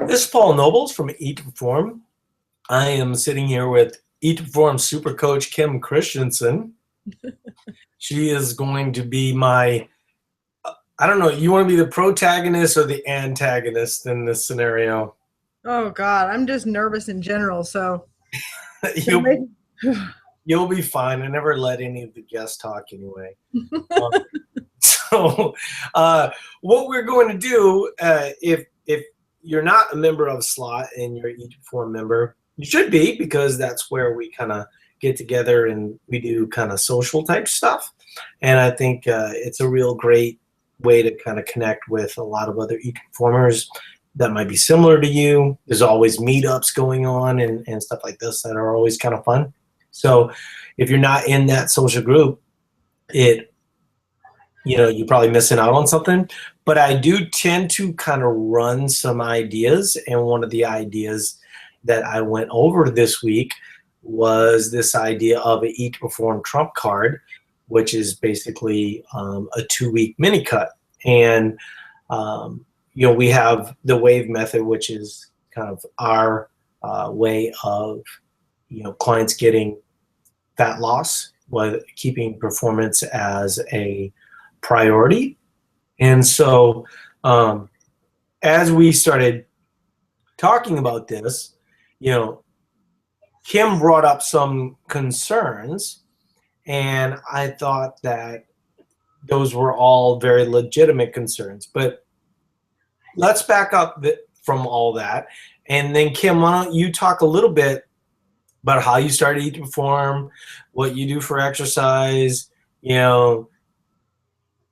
This is Paul Nobles from Eat to Perform. I am sitting here with Eat to Perform super coach Kim Christensen. She is going to be my, I don't know, you want to be the protagonist or the antagonist in this scenario? Oh God, I'm just nervous in general. So you'll, you'll be fine. I never let any of the guests talk anyway. Um, so what we're going to do, if you're not a member of SLOT and you're an Eat to Perform member, you should be, because that's where we kind of get together and we do kind of social type stuff. And I think it's a real great way to kind of connect with a lot of other Eat to Performers that might be similar to you. There's always meetups going on and stuff like this that are always kind of fun. So if you're not in that social group, you're probably missing out on something. But I do tend to kind of run some ideas, and one of the ideas that I went over this week was this idea of an Eat to Perform trump card, which is basically a 2-week mini cut. And we have the wave method, which is kind of our way of clients getting fat loss while keeping performance as a priority. And so as we started talking about this, Kim brought up some concerns, and I thought that those were all very legitimate concerns. But let's back up from all that. And then, Kim, why don't you talk a little bit about how you started Eat to Perform, what you do for exercise,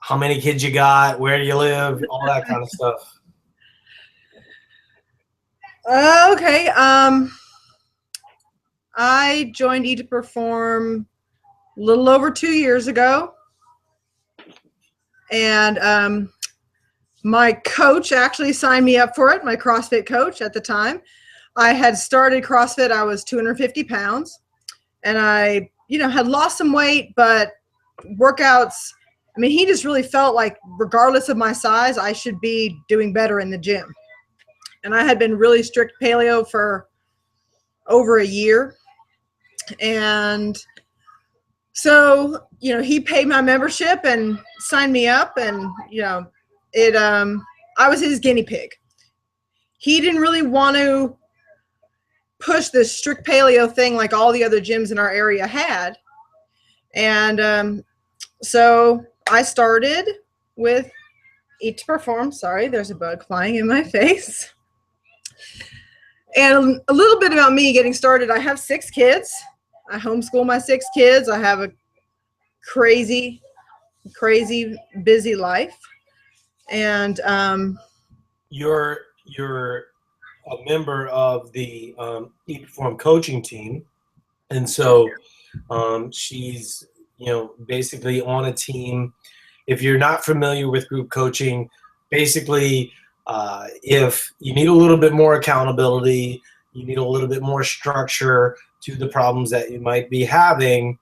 how many kids you got, where do you live, all that kind of stuff. Okay. I joined Eat to Perform a little over 2 years ago. And my coach actually signed me up for it, my CrossFit coach at the time. I had started CrossFit, I was 250 pounds. And I, had lost some weight, but workouts, he just really felt like regardless of my size, I should be doing better in the gym. And I had been really strict paleo for over a year. And so, he paid my membership and signed me up, and, I was his guinea pig. He didn't really want to push this strict paleo thing like all the other gyms in our area had. And so I started with Eat to Perform. Sorry, there's a bug flying in my face. And a little bit about me getting started. I have 6 kids. I homeschool my 6 kids. I have a crazy busy life. And you're a member of the Eat to Perform coaching team. And so she's, basically on a team. If you're not familiar with group coaching, basically if you need a little bit more accountability, you need a little bit more structure to the problems that you might be having,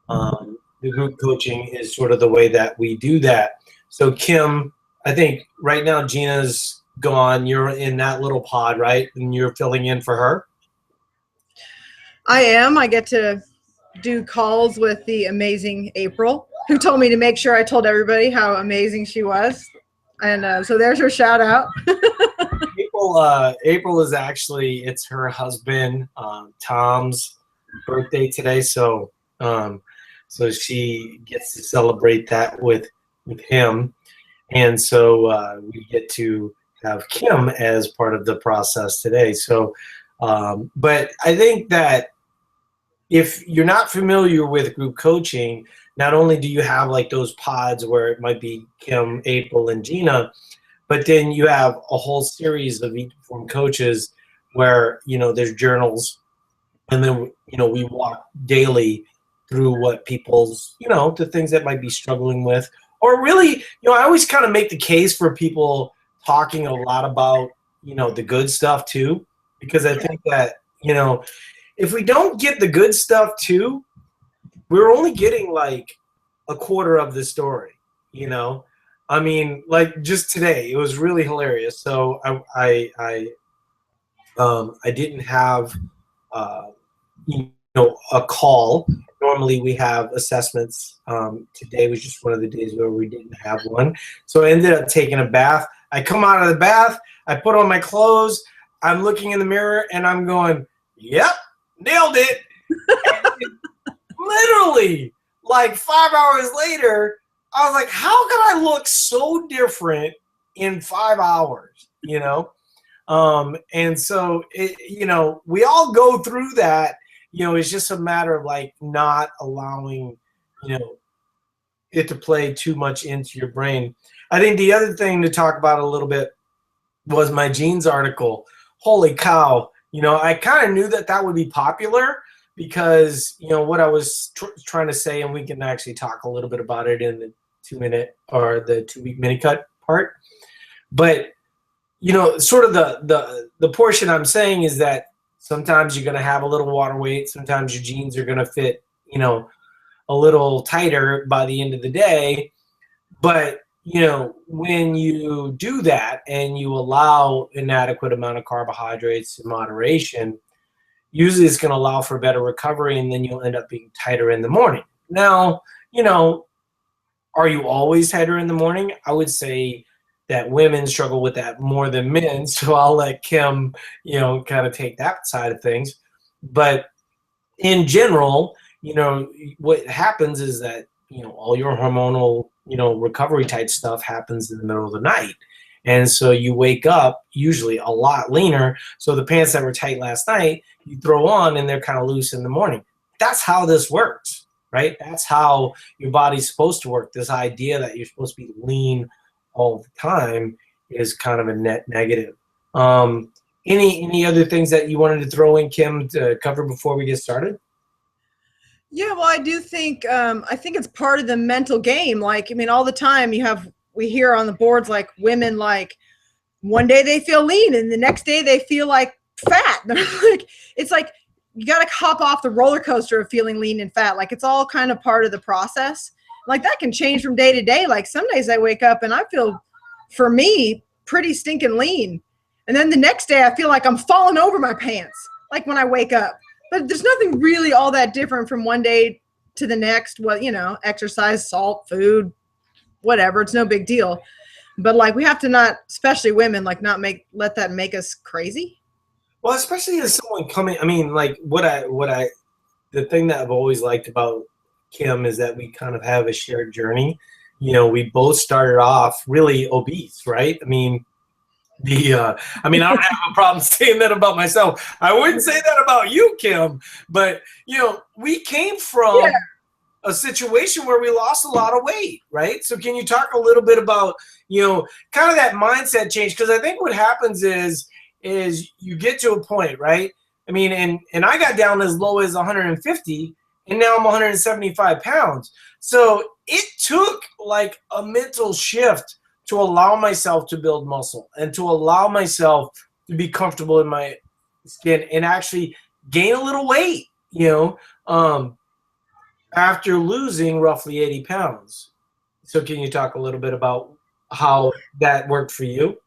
the group coaching is sort of the way that we do that. So Kim, I think right now Gina's gone. You're in that little pod, right? And you're filling in for her? I am. I get to do calls with the amazing April, who told me to make sure I told everybody how amazing she was. And so there's her shout out. April is actually, it's her husband Tom's birthday today, so she gets to celebrate that with him, and so we get to have Kim as part of the process today. So but I think that if you're not familiar with group coaching, not only do you have like those pods where it might be Kim, April, and Gina, but then you have a whole series of Eat to Perform coaches where, there's journals, and then, we walk daily through what people's, the things that might be struggling with. Or really, I always kind of make the case for people talking a lot about, the good stuff too, because I think that, if we don't get the good stuff too, we're only getting like a quarter of the story, like just today, it was really hilarious. So I I didn't have, a call. Normally we have assessments. Today was just one of the days where we didn't have one. So I ended up taking a bath. I come out of the bath, I put on my clothes, I'm looking in the mirror and I'm going, yep, nailed it. And literally like 5 hours later, I was like, how can I look so different in 5 hours, and so we all go through that. It's just a matter of like not allowing it to play too much into your brain. I think the other thing to talk about a little bit was my jeans article. Holy cow. I kind of knew that would be popular because what I was trying to say, and we can actually talk a little bit about it in the 2-minute or the 2-week mini cut part. But sort of the portion I'm saying is that sometimes you're going to have a little water weight. Sometimes your jeans are going to fit, a little tighter by the end of the day. But, when you do that and you allow an adequate amount of carbohydrates in moderation, usually it's going to allow for better recovery, and then you'll end up being tighter in the morning. Now, are you always tighter in the morning? I would say that women struggle with that more than men. So I'll let Kim, kind of take that side of things. But in general, what happens is that, all your hormonal, recovery type stuff happens in the middle of the night. And so you wake up usually a lot leaner. So the pants that were tight last night, you throw on and they're kind of loose in the morning. That's how this works, right? That's how your body's supposed to work. This idea that you're supposed to be lean all the time is kind of a net negative. Any other things that you wanted to throw in, Kim, to cover before we get started? Yeah, well, I do think I think it's part of the mental game. Like, I mean, all the time we hear on the boards like women like one day they feel lean and the next day they feel like fat. Like it's like you got to hop off the roller coaster of feeling lean and fat. Like it's all kind of part of the process. Like that can change from day to day. Like some days I wake up and I feel, for me, pretty stinking lean, and then the next day I feel like I'm falling over my pants. Like when I wake up. But there's nothing really all that different from one day to the next. Well, exercise, salt, food, whatever. It's no big deal. But like we have to not, especially women, like not let that make us crazy. Well, especially as someone coming, I mean, like the thing that I've always liked about Kim is that we kind of have a shared journey. We both started off really obese, right? I mean, I don't have a problem saying that about myself. I wouldn't say that about you, Kim. But we came from a situation where we lost a lot of weight, right? So can you talk a little bit about kind of that mindset change? Because I think what happens is you get to a point, right? I mean, and I got down as low as 150, and now I'm 175 pounds. So it took like a mental shift to allow myself to build muscle and to allow myself to be comfortable in my skin and actually gain a little weight, after losing roughly 80 pounds. So can you talk a little bit about how that worked for you?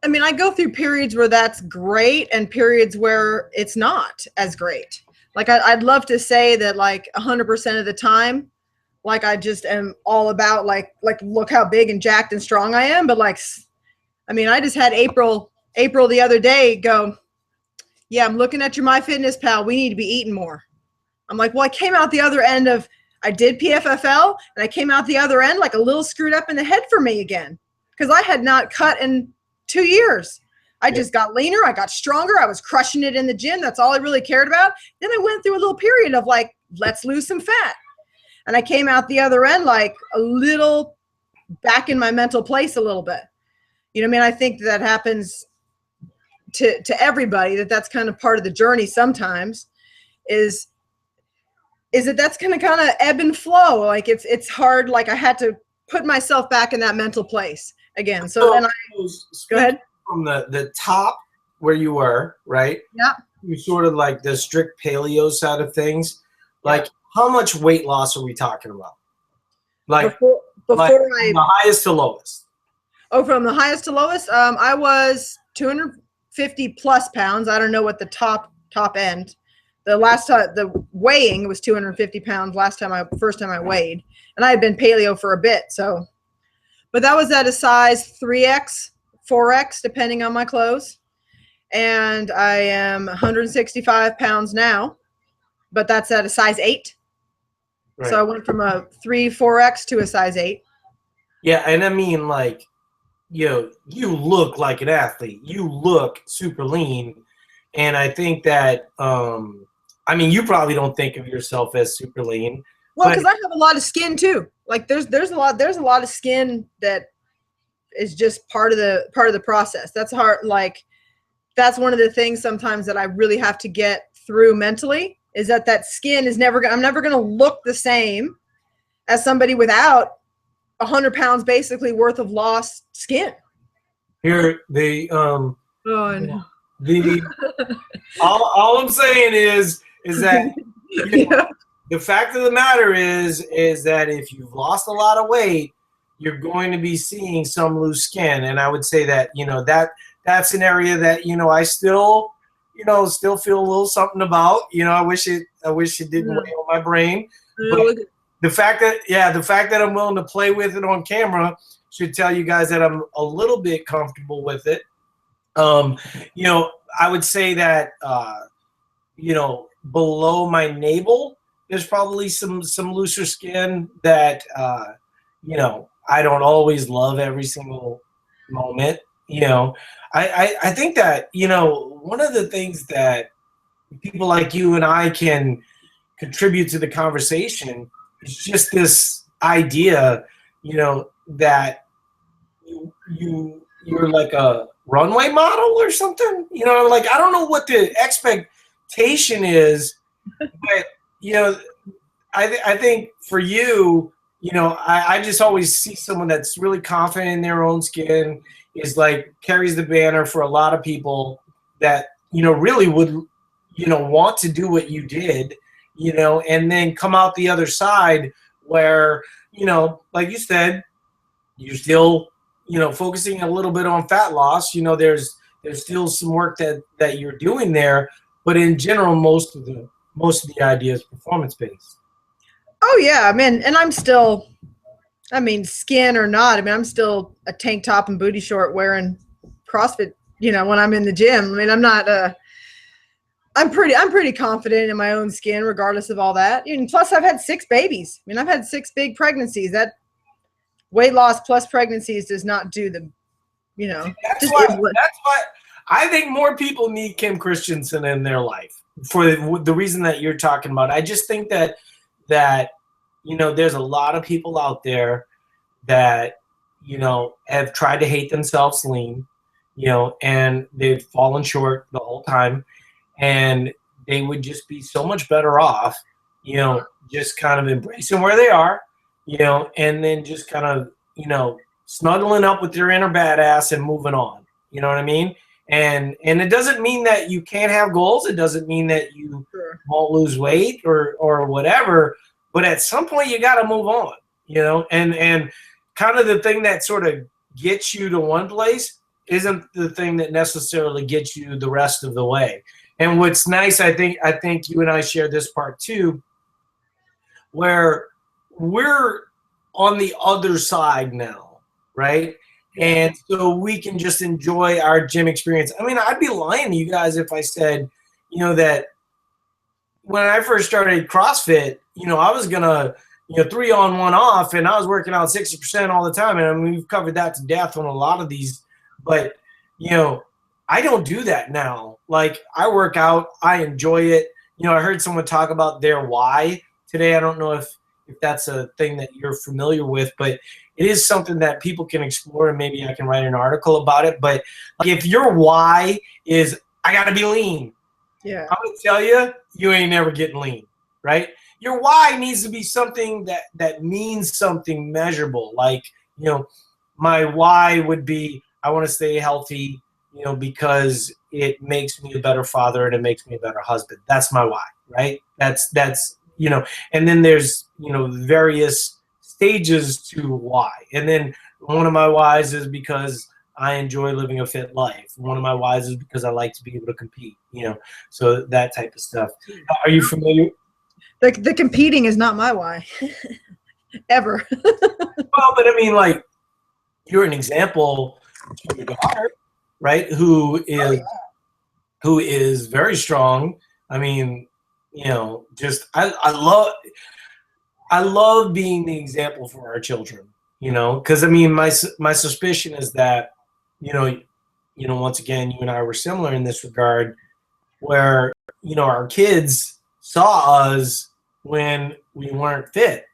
I mean, I go through periods where that's great and periods where it's not as great. Like I'd love to say that like 100% of the time, like I just am all about like look how big and jacked and strong I am. But like, I mean, I just had April the other day go, yeah, I'm looking at your MyFitnessPal. We need to be eating more. I'm like, well, I came out the other end of, I did PFFL and I came out the other end like a little screwed up in the head for me again. Because I had not cut in 2 years. I just got leaner. I got stronger. I was crushing it in the gym. That's all I really cared about. Then I went through a little period of like, let's lose some fat. And I came out the other end like a little back in my mental place a little bit. I mean, I think that happens to everybody, that's kind of part of the journey sometimes is that's going to kind of ebb and flow. Like it's hard. Like I had to put myself back in that mental place again. So then go ahead. From the top where you were, right? Yeah. You sort of like the strict paleo side of things. Like how much weight loss are we talking about? Like before the highest to lowest. Oh, from the highest to lowest, I was 200. 50 plus pounds. I don't know what the top end. The last time the weighing was 250 pounds first time I weighed, and I had been paleo for a bit. So, but that was at a size 3X, 4X, depending on my clothes. And I am 165 pounds now, but that's at a size 8. Right. So I went from a 3, 4X to a size 8. Yeah, and I mean, like, you look like an athlete. You look super lean, and I think that, I mean, you probably don't think of yourself as super lean. Well, because I have a lot of skin too. Like, there's a lot of skin that is just part of the process. That's hard. Like, that's one of the things sometimes that I really have to get through mentally, is that skin is I'm never going to look the same as somebody without 100 pounds basically worth of lost skin. Here, oh, I know. All I'm saying is that the fact of the matter is that if you've lost a lot of weight, you're going to be seeing some loose skin. And I would say that, that's an area that, I still feel a little something about. I wish it didn't weigh on my brain. But the fact that I'm willing to play with it on camera should tell you guys that I'm a little bit comfortable with it. I would say that, below my navel, there's probably some looser skin that, I don't always love every single moment. I think that, one of the things that people like you and I can contribute to the conversation is just this idea, that you're like a runway model or something. Like, I don't know what the expectation is, but I think for you, I just always see someone that's really confident in their own skin, is like carries the banner for a lot of people that really would want to do what you did, and then come out the other side where like you said, you're still focusing a little bit on fat loss. There's still some work that you're doing there, but in general, most of the idea is performance based. Oh yeah, I mean, and I'm still, skin or not, I'm still a tank top and booty short wearing CrossFit, when I'm in the gym. I'm not I'm pretty confident in my own skin regardless of all that. And plus I've had 6 babies. I've had 6 big pregnancies. That weight loss plus pregnancies does not do the, That's why I think more people need Kim Christensen in their life for the reason that you're talking about. I just think that there's a lot of people out there that have tried to hate themselves lean, and they've fallen short the whole time, and they would just be so much better off, just kind of embracing where they are, and then just kind of snuggling up with your inner badass and moving on. You know what I mean? And it doesn't mean that you can't have goals. It doesn't mean that you won't lose weight or whatever. But at some point you got to move on, and kind of the thing that sort of gets you to one place isn't the thing that necessarily gets you the rest of the way. And what's nice, I think you and I share this part too, where we're on the other side now, right? And so we can just enjoy our gym experience. I'd be lying to you guys if I said, that when I first started CrossFit, I was gonna, 3 on 1 off, and I was working out 60% all the time. And we've covered that to death on a lot of these, but I don't do that now. Like, I work out, I enjoy it. I heard someone talk about their why today. I don't know if that's a thing that you're familiar with, but it is something that people can explore, and maybe I can write an article about it. But if your why is, I got to be lean, I'm going to tell you, you ain't never getting lean, right? Your why needs to be something that means something measurable. Like, my why would be, I want to stay healthy, because it makes me a better father and it makes me a better husband. That's my why, right? That's and then there's, various stages to why. And then one of my whys is because I enjoy living a fit life. One of my whys is because I like to be able to compete, so that type of stuff. Are you familiar? The competing is not my why. Ever. Well, but I mean, like, you're an example to your daughter, right? Who is very strong. I mean, just I love being the example for our children, because I mean, my suspicion is that, once again, you and I were similar in this regard, where our kids saw us when we weren't fit,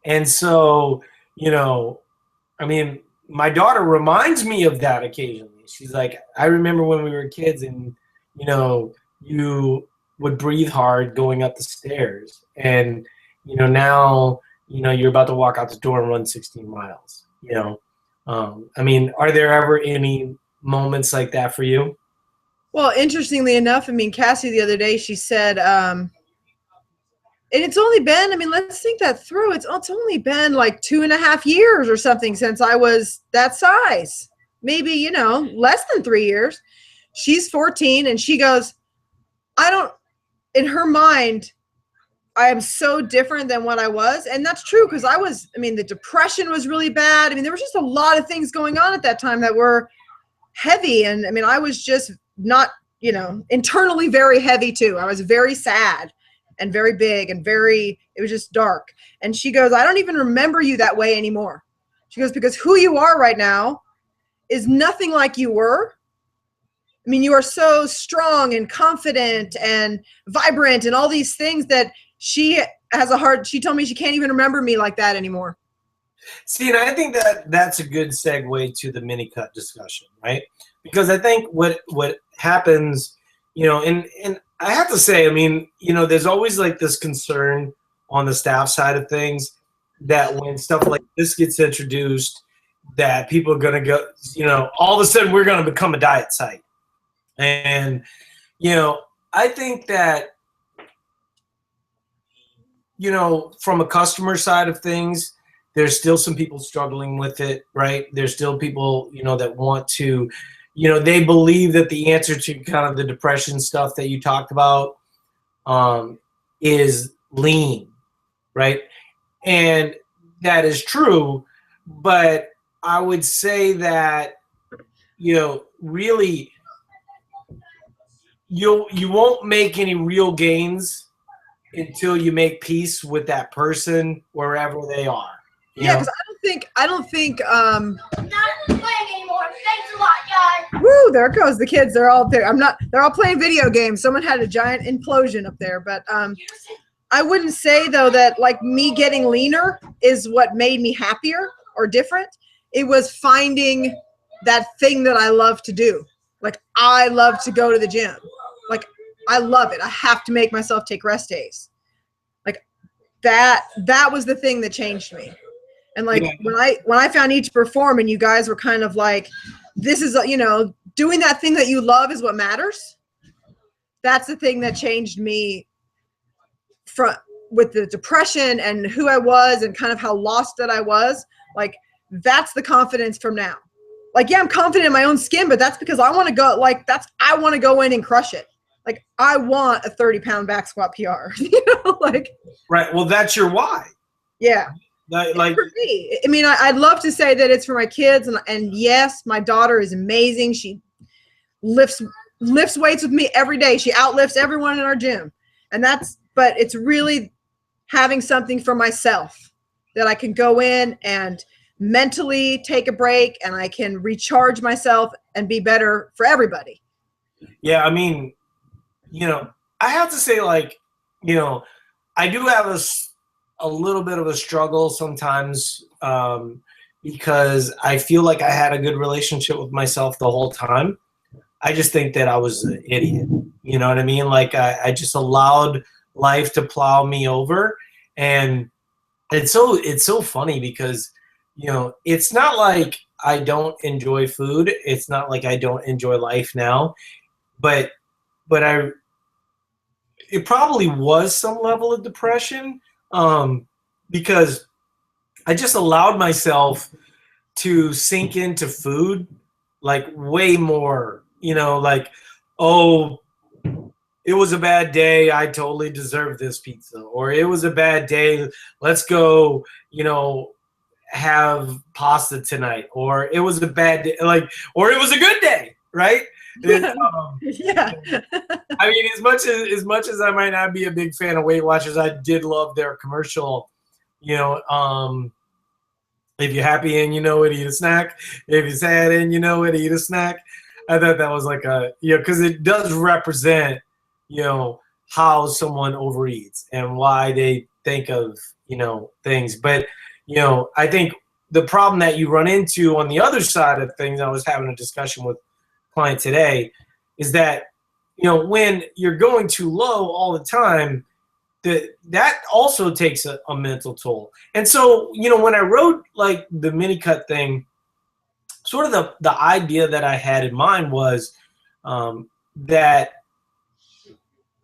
and so I mean, my daughter reminds me of that occasionally. She's like, I remember when we were kids, and you would breathe hard going up the stairs, and now you're about to walk out the door and run 16 miles. I mean, are there ever any moments like that for you? Well, interestingly enough, I mean, Cassie the other day, she said, and it's only been, I mean, let's think that through. It's only been like 2.5 years or something since I was that size. Maybe, less than 3 years. She's 14 and she goes, in her mind, I am so different than what I was. And that's true, because the depression was really bad. I mean, there was just a lot of things going on at that time that were heavy. And I mean, I was just not, internally very heavy too. I was very sad and very big and it was just dark. And she goes, I don't even remember you that way anymore. She goes, because who you are right now is nothing like you were. I mean, you are so strong and confident and vibrant and all these things that she told me she can't even remember me like that anymore. See, and I think that's a good segue to the mini cut discussion, right? Because I think what happens, and I have to say, I mean, there's always like this concern on the staff side of things that when stuff like this gets introduced, that people are going to go, all of a sudden we're going to become a diet site. And, I think that, from a customer side of things, there's still some people struggling with it, right? There's still people, that want to, they believe that the answer to kind of the depression stuff that you talked about is lean, right? And that is true, but I would say that, really, you won't make any real gains until you make peace with that person wherever they are. Yeah, because I don't think I'm not playing anymore. Thanks a lot, guys. Woo, there goes the kids. They're all there. They're all playing video games. Someone had a giant implosion up there. But I wouldn't say though that like me getting leaner is what made me happier or different. It was finding that thing that I love to do. Like I love to go to the gym. Like I love it. I have to make myself take rest days. Like that was the thing that changed me. And like when I found Each Perform and you guys were kind of like, this is, doing that thing that you love is what matters. That's the thing that changed me with the depression and who I was and kind of how lost that I was. Like that's the confidence from now. Like, yeah, I'm confident in my own skin, but that's because I want to go I want to go in and crush it. Like I want a 30-pound back squat PR, Right. Well, that's your why. Yeah. Like for me, I mean, I'd love to say that it's for my kids, and yes, my daughter is amazing. She lifts weights with me every day. She outlifts everyone in our gym, but it's really having something for myself that I can go in and mentally take a break, and I can recharge myself and be better for everybody. Yeah, I mean, I have to say, like, I do have a little bit of a struggle sometimes because I feel like I had a good relationship with myself the whole time. I just think that I was an idiot. You know what I mean? Like I just allowed life to plow me over. And it's so funny because, it's not like I don't enjoy food. It's not like I don't enjoy life now. But it probably was some level of depression because I just allowed myself to sink into food, like way more, like, oh, it was a bad day, I totally deserve this pizza, or it was a bad day, let's go, have pasta tonight, or it was a bad day, or it was a good day, right? Yeah. I mean, as much as I might not be a big fan of Weight Watchers, I did love their commercial. If you're happy and you know it, eat a snack. If you're sad and you know it, eat a snack. I thought that was like because it does represent, how someone overeats and why they think of, things. But, I think the problem that you run into on the other side of things, I was having a discussion with a client today, is that, when you're going too low all the time, that also takes a mental toll. And so, when I wrote like the mini cut thing, sort of the idea that I had in mind was that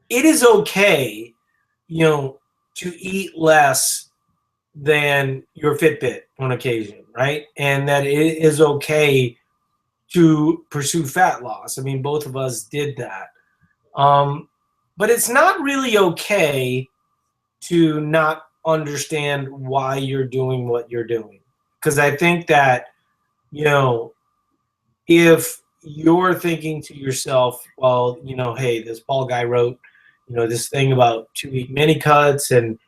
it is okay, to eat less than your Fitbit on occasion, right? And that it is okay to pursue fat loss. I mean, both of us did that. But it's not really okay to not understand why you're doing what you're doing. Because I think that, if you're thinking to yourself, well, hey, this Paul guy wrote, this thing about 2-week mini cuts, and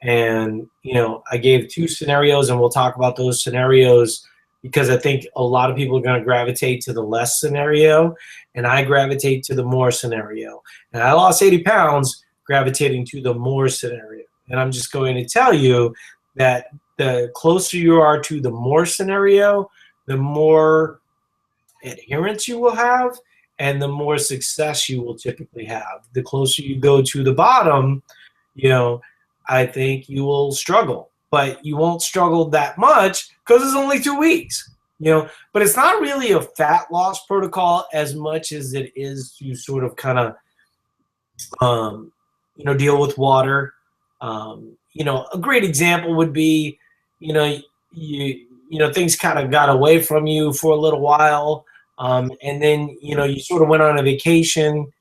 I gave 2 scenarios, and we'll talk about those scenarios because I think a lot of people are going to gravitate to the less scenario, and I gravitate to the more scenario. And I lost 80 pounds gravitating to the more scenario. And I'm just going to tell you that the closer you are to the more scenario, the more adherence you will have and the more success you will typically have. The closer you go to the bottom, I think you will struggle. But you won't struggle that much because it's only 2 weeks. But it's not really a fat loss protocol as much as it is to sort of kind of deal with water. A great example would be, things kind of got away from you for a little while, and then you sort of went on a vacation,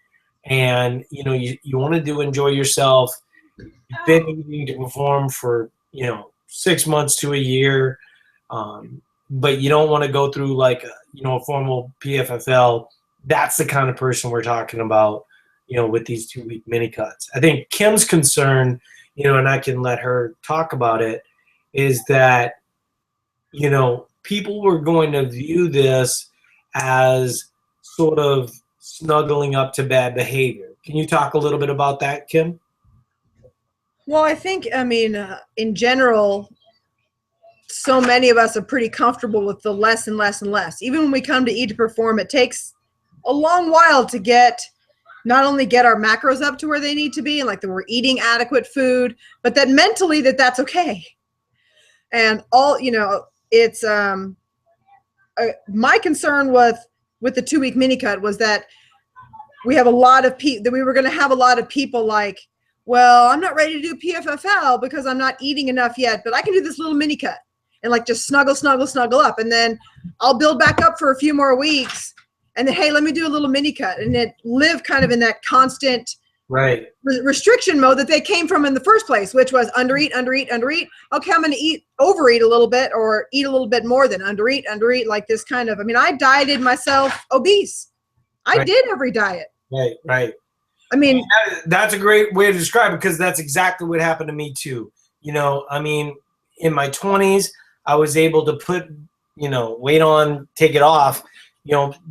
and you wanted to enjoy yourself. You've been needing to perform for 6 months to a year, but you don't want to go through like a formal BFFL. That's the kind of person we're talking about, with these 2-week mini cuts. I think Kim's concern, and I can let her talk about it, is that, people were going to view this as sort of snuggling up to bad behavior. Can you talk a little bit about that, Kim? Well, I think, in general, so many of us are pretty comfortable with the less and less and less. Even when we come to Eat to Perform, it takes a long while to not only get our macros up to where they need to be, and like that we're eating adequate food, but that mentally that's okay. And it's my concern with the 2-week mini cut was that we have a lot of that we were going to have a lot of people like, well, I'm not ready to do PFFL because I'm not eating enough yet, but I can do this little mini cut and like just snuggle up, and then I'll build back up for a few more weeks, and then, hey, let me do a little mini cut, and then live kind of in that constant restriction mode that they came from in the first place, which was undereat. Okay, I'm going to overeat a little bit, or eat a little bit more than undereat, like this kind of, I dieted myself obese. I did every diet. Right. That's a great way to describe it, because that's exactly what happened to me too. In my 20s, I was able to put, weight on, take it off,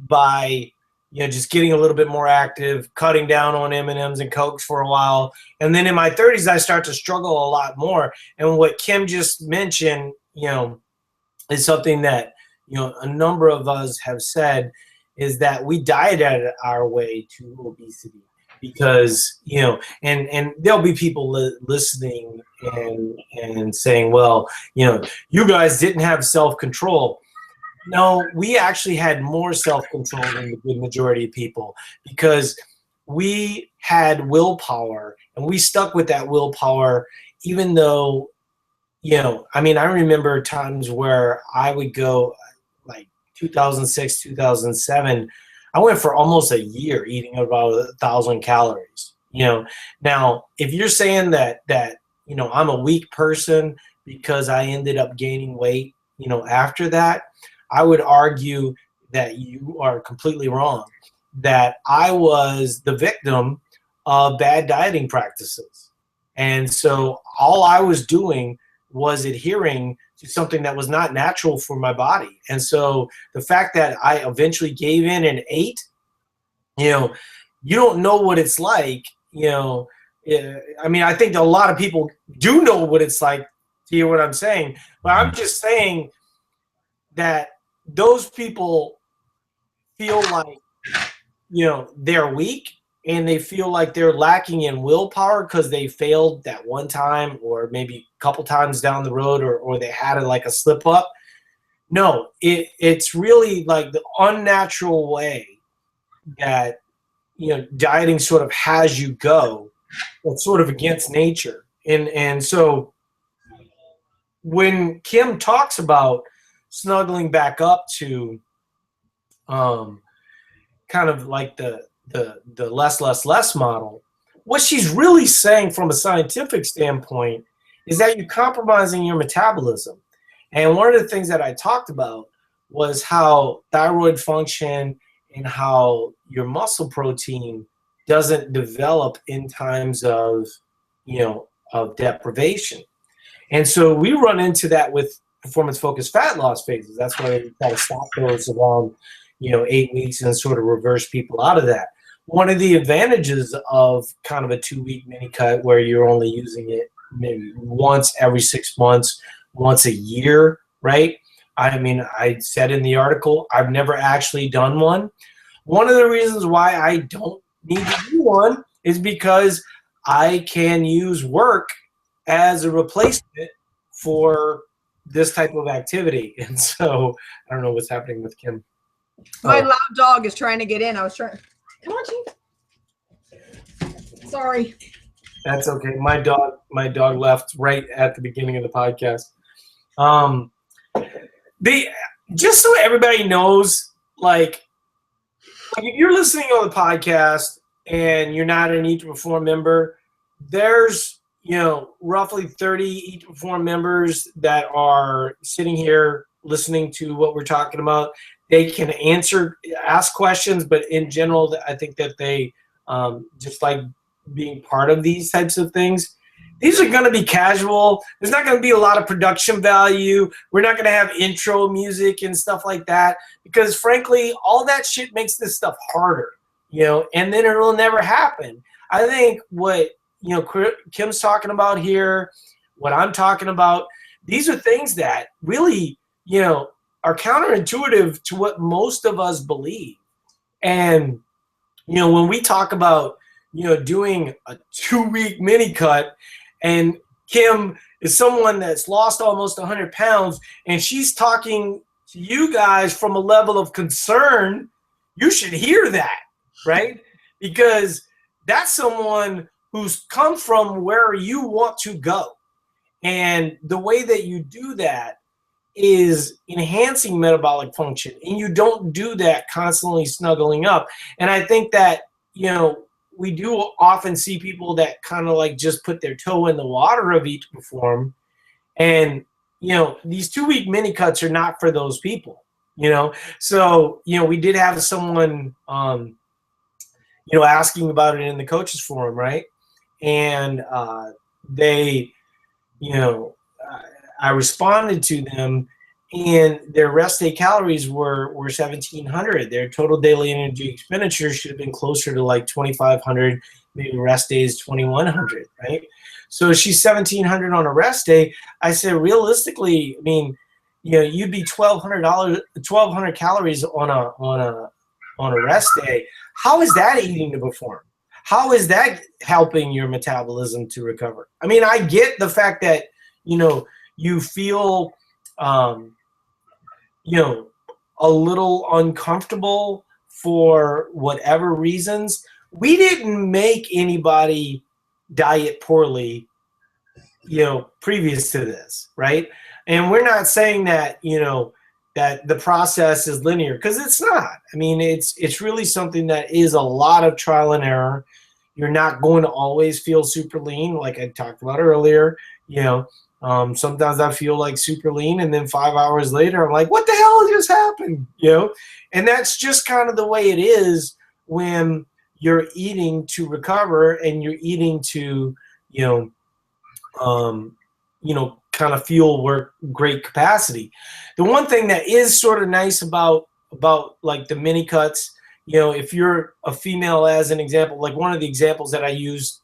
by, just getting a little bit more active, cutting down on M&Ms and Cokes for a while. And then in my 30s, I start to struggle a lot more. And what Kim just mentioned, is something that, a number of us have said, is that we dieted our way to obesity. Because, and there'll be people listening and saying, well, you guys didn't have self-control. No, we actually had more self-control than the good majority of people, because we had willpower, and we stuck with that willpower, even though, I remember times where I would go, 2006, 2007, I went for almost a year eating about 1,000 calories. Now if you're saying that I'm a weak person because I ended up gaining weight, after that, I would argue that you are completely wrong. That I was the victim of bad dieting practices. And so all I was doing was adhering to something that was not natural for my body. And so the fact that I eventually gave in and ate, you don't know what it's like. I mean, I think a lot of people do know what it's like, to hear what I'm saying, but I'm just saying that those people feel like, they're weak, and they feel like they're lacking in willpower because they failed that one time, or maybe a couple times down the road, or they had a slip up. No, it's really like the unnatural way that dieting sort of has you go. It's sort of against nature. And so when Kim talks about snuggling back up to kind of like the less model, what she's really saying from a scientific standpoint is that you're compromising your metabolism. And one of the things that I talked about was how thyroid function and how your muscle protein doesn't develop in times of deprivation. And so we run into that with performance-focused fat loss phases. That's why we try to stop those around 8 weeks and sort of reverse people out of that. One of the advantages of kind of a 2-week mini cut, where you're only using it maybe once every 6 months, once a year, right? I mean, I said in the article, I've never actually done one. One of the reasons why I don't need to do one is because I can use work as a replacement for this type of activity. And so I don't know what's happening with Kim. My loud dog is trying to get in. I was trying. Come on, Chief. Sorry. That's okay. My dog left right at the beginning of the podcast. Just so everybody knows, like if you're listening on the podcast and you're not an Eat to Perform member, there's roughly 30 Eat to Perform members that are sitting here listening to what we're talking about. They can ask questions, but in general, I think that they just like being part of these types of things. These are going to be casual. There's not going to be a lot of production value. We're not going to have intro music and stuff like that because, frankly, all that shit makes this stuff harder, and then it'll never happen. I think what Kim's talking about here, what I'm talking about, these are things that really, are counterintuitive to what most of us believe. And, when we talk about, doing a 2-week mini cut, and Kim is someone that's lost almost 100 pounds, and she's talking to you guys from a level of concern, you should hear that, right? Because that's someone who's come from where you want to go. And the way that you do that is enhancing metabolic function, and you don't do that constantly snuggling up. And I think that we do often see people that kind of like just put their toe in the water of Eat to Perform, and these 2-week mini cuts are not for those people. So we did have someone asking about it in the coaches forum, right? And they I responded to them, and their rest day calories were 1,700. Their total daily energy expenditure should have been closer to like 2,500, maybe rest days 2,100, right? So she's 1,700 on a rest day. I said, realistically, I mean, you'd be 1,200 calories on a rest day. How is that eating to perform? How is that helping your metabolism to recover? I mean, I get the fact that you feel a little uncomfortable for whatever reasons. We didn't make anybody diet poorly previous to this, right? And we're not saying that the process is linear, because it's not. I mean, it's really something that is a lot of trial and error. You're not going to always feel super lean, like I talked about earlier. Sometimes I feel like super lean, and then 5 hours later, I'm like, what the hell just happened? And that's just kind of the way it is when you're eating to recover and you're eating to, kind of fuel work great capacity. The one thing that is sort of nice about like the mini cuts, if you're a female, as an example, like one of the examples that I used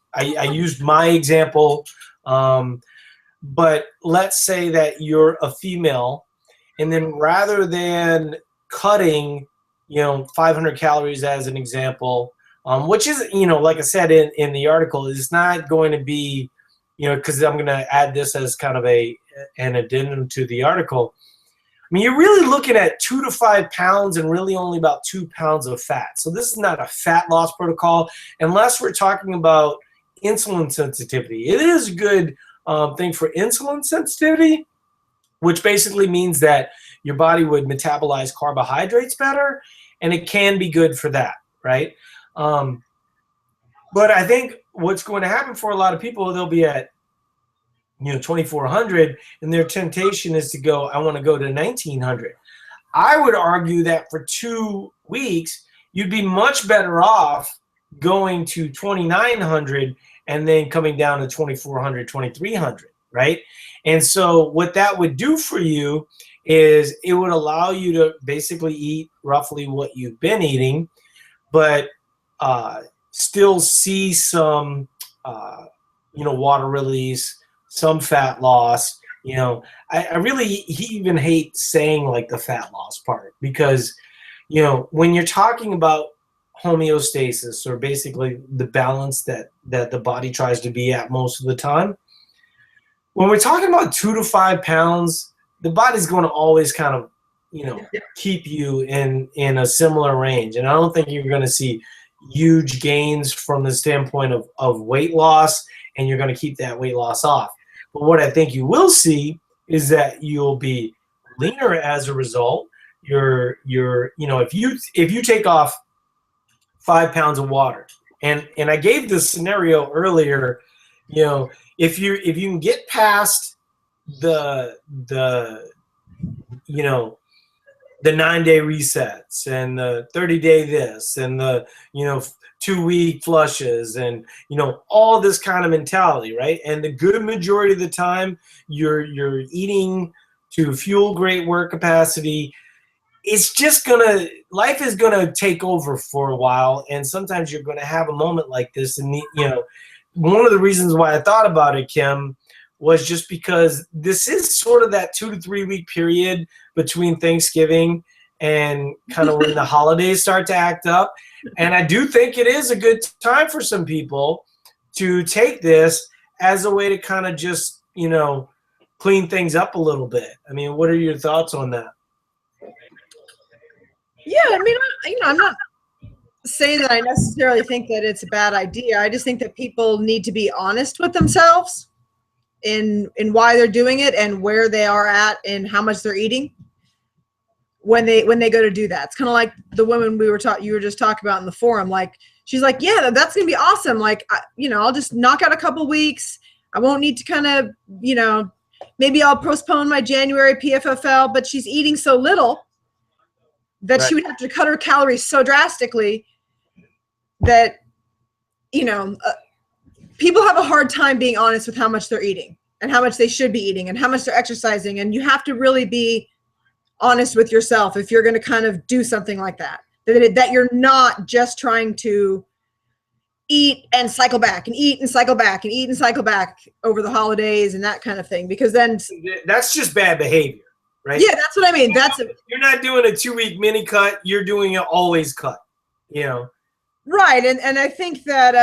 my example, but let's say that you're a female, and then rather than cutting, 500 calories as an example, which is, like I said in the article, is not going to be, because I'm going to add this as kind of an addendum to the article. I mean, you're really looking at 2 to 5 pounds and really only about 2 pounds of fat. So this is not a fat loss protocol unless we're talking about insulin sensitivity. It is a good thing for insulin sensitivity, which basically means that your body would metabolize carbohydrates better, and it can be good for that, right? But I think what's going to happen for a lot of people, they'll be at 2,400, and their temptation is to go, I want to go to 1,900. I would argue that for 2 weeks, you'd be much better off going to 2,900 and then coming down to 2,400, 2,300, right? And so what that would do for you is it would allow you to basically eat roughly what you've been eating, but still see some, water release, some fat loss. I really even hate saying like the fat loss part, because, when you're talking about homeostasis, or basically the balance that the body tries to be at most of the time, when we're talking about 2 to 5 pounds, the body's going to always kind of, keep you in a similar range. And I don't think you're going to see huge gains from the standpoint of weight loss, and you're going to keep that weight loss off. But what I think you will see is that you'll be leaner as a result. You're if you take off 5 pounds of water, and I gave this scenario earlier, if you can get past the 9-day resets and the 30-day this and the 2-week flushes and all this kind of mentality, right? And the good majority of the time you're eating to fuel great work capacity. It's just life is gonna take over for a while, and sometimes you're gonna have a moment like this. And one of the reasons why I thought about it, Kim, was just because this is sort of that 2 to 3 week period between Thanksgiving and kind of when the holidays start to act up. And I do think it is a good time for some people to take this as a way to kind of just, clean things up a little bit. I mean, what are your thoughts on that? Yeah, I mean, I'm not saying that I necessarily think that it's a bad idea. I just think that people need to be honest with themselves in why they're doing it and where they are at and how much they're eating when they go to do that. It's kind of like the woman you were just talking about in the forum. Like, she's like, yeah, that's gonna be awesome. Like, I'll just knock out a couple weeks. I won't need to kind of, maybe I'll postpone my January PFFL. But she's eating so little that Right. She would have to cut her calories so drastically that, people have a hard time being honest with how much they're eating and how much they should be eating and how much they're exercising. And you have to really be honest with yourself if you're going to kind of do something like that, that you're not just trying to eat and cycle back and eat and cycle back and eat and cycle back over the holidays and that kind of thing, because then that's just bad behavior, right? Yeah, that's what I mean. You're not doing a 2-week mini cut. You're doing an always cut, Right. And I think that,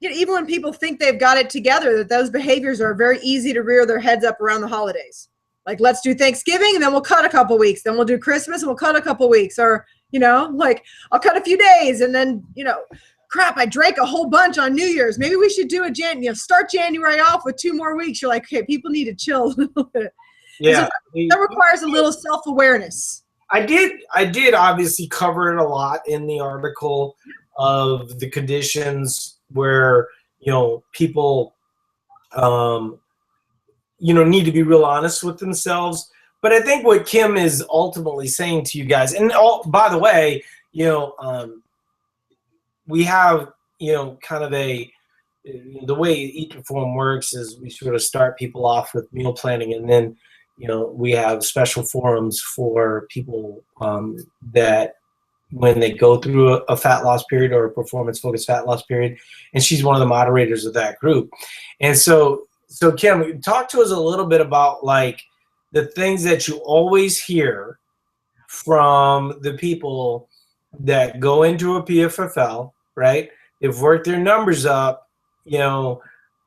even when people think they've got it together, that those behaviors are very easy to rear their heads up around the holidays. Like, let's do Thanksgiving and then we'll cut a couple weeks. Then we'll do Christmas and we'll cut a couple weeks. Or, like, I'll cut a few days and then, crap, I drank a whole bunch on New Year's. Maybe we should do start January off with 2 more weeks. You're like, okay, people need to chill a little bit. And so Yeah. that requires a little self-awareness. I did obviously cover it a lot in the article of the conditions where, people, need to be real honest with themselves. But I think what Kim is ultimately saying to you guys, and by the way, we have, kind of the way Eat to Perform works is we sort of start people off with meal planning, and then, we have special forums for people that when they go through a fat loss period or a performance focused fat loss period, and she's one of the moderators of that group. And so Kim, talk to us a little bit about like the things that you always hear from the people that go into a PFFL, right? They've worked their numbers up,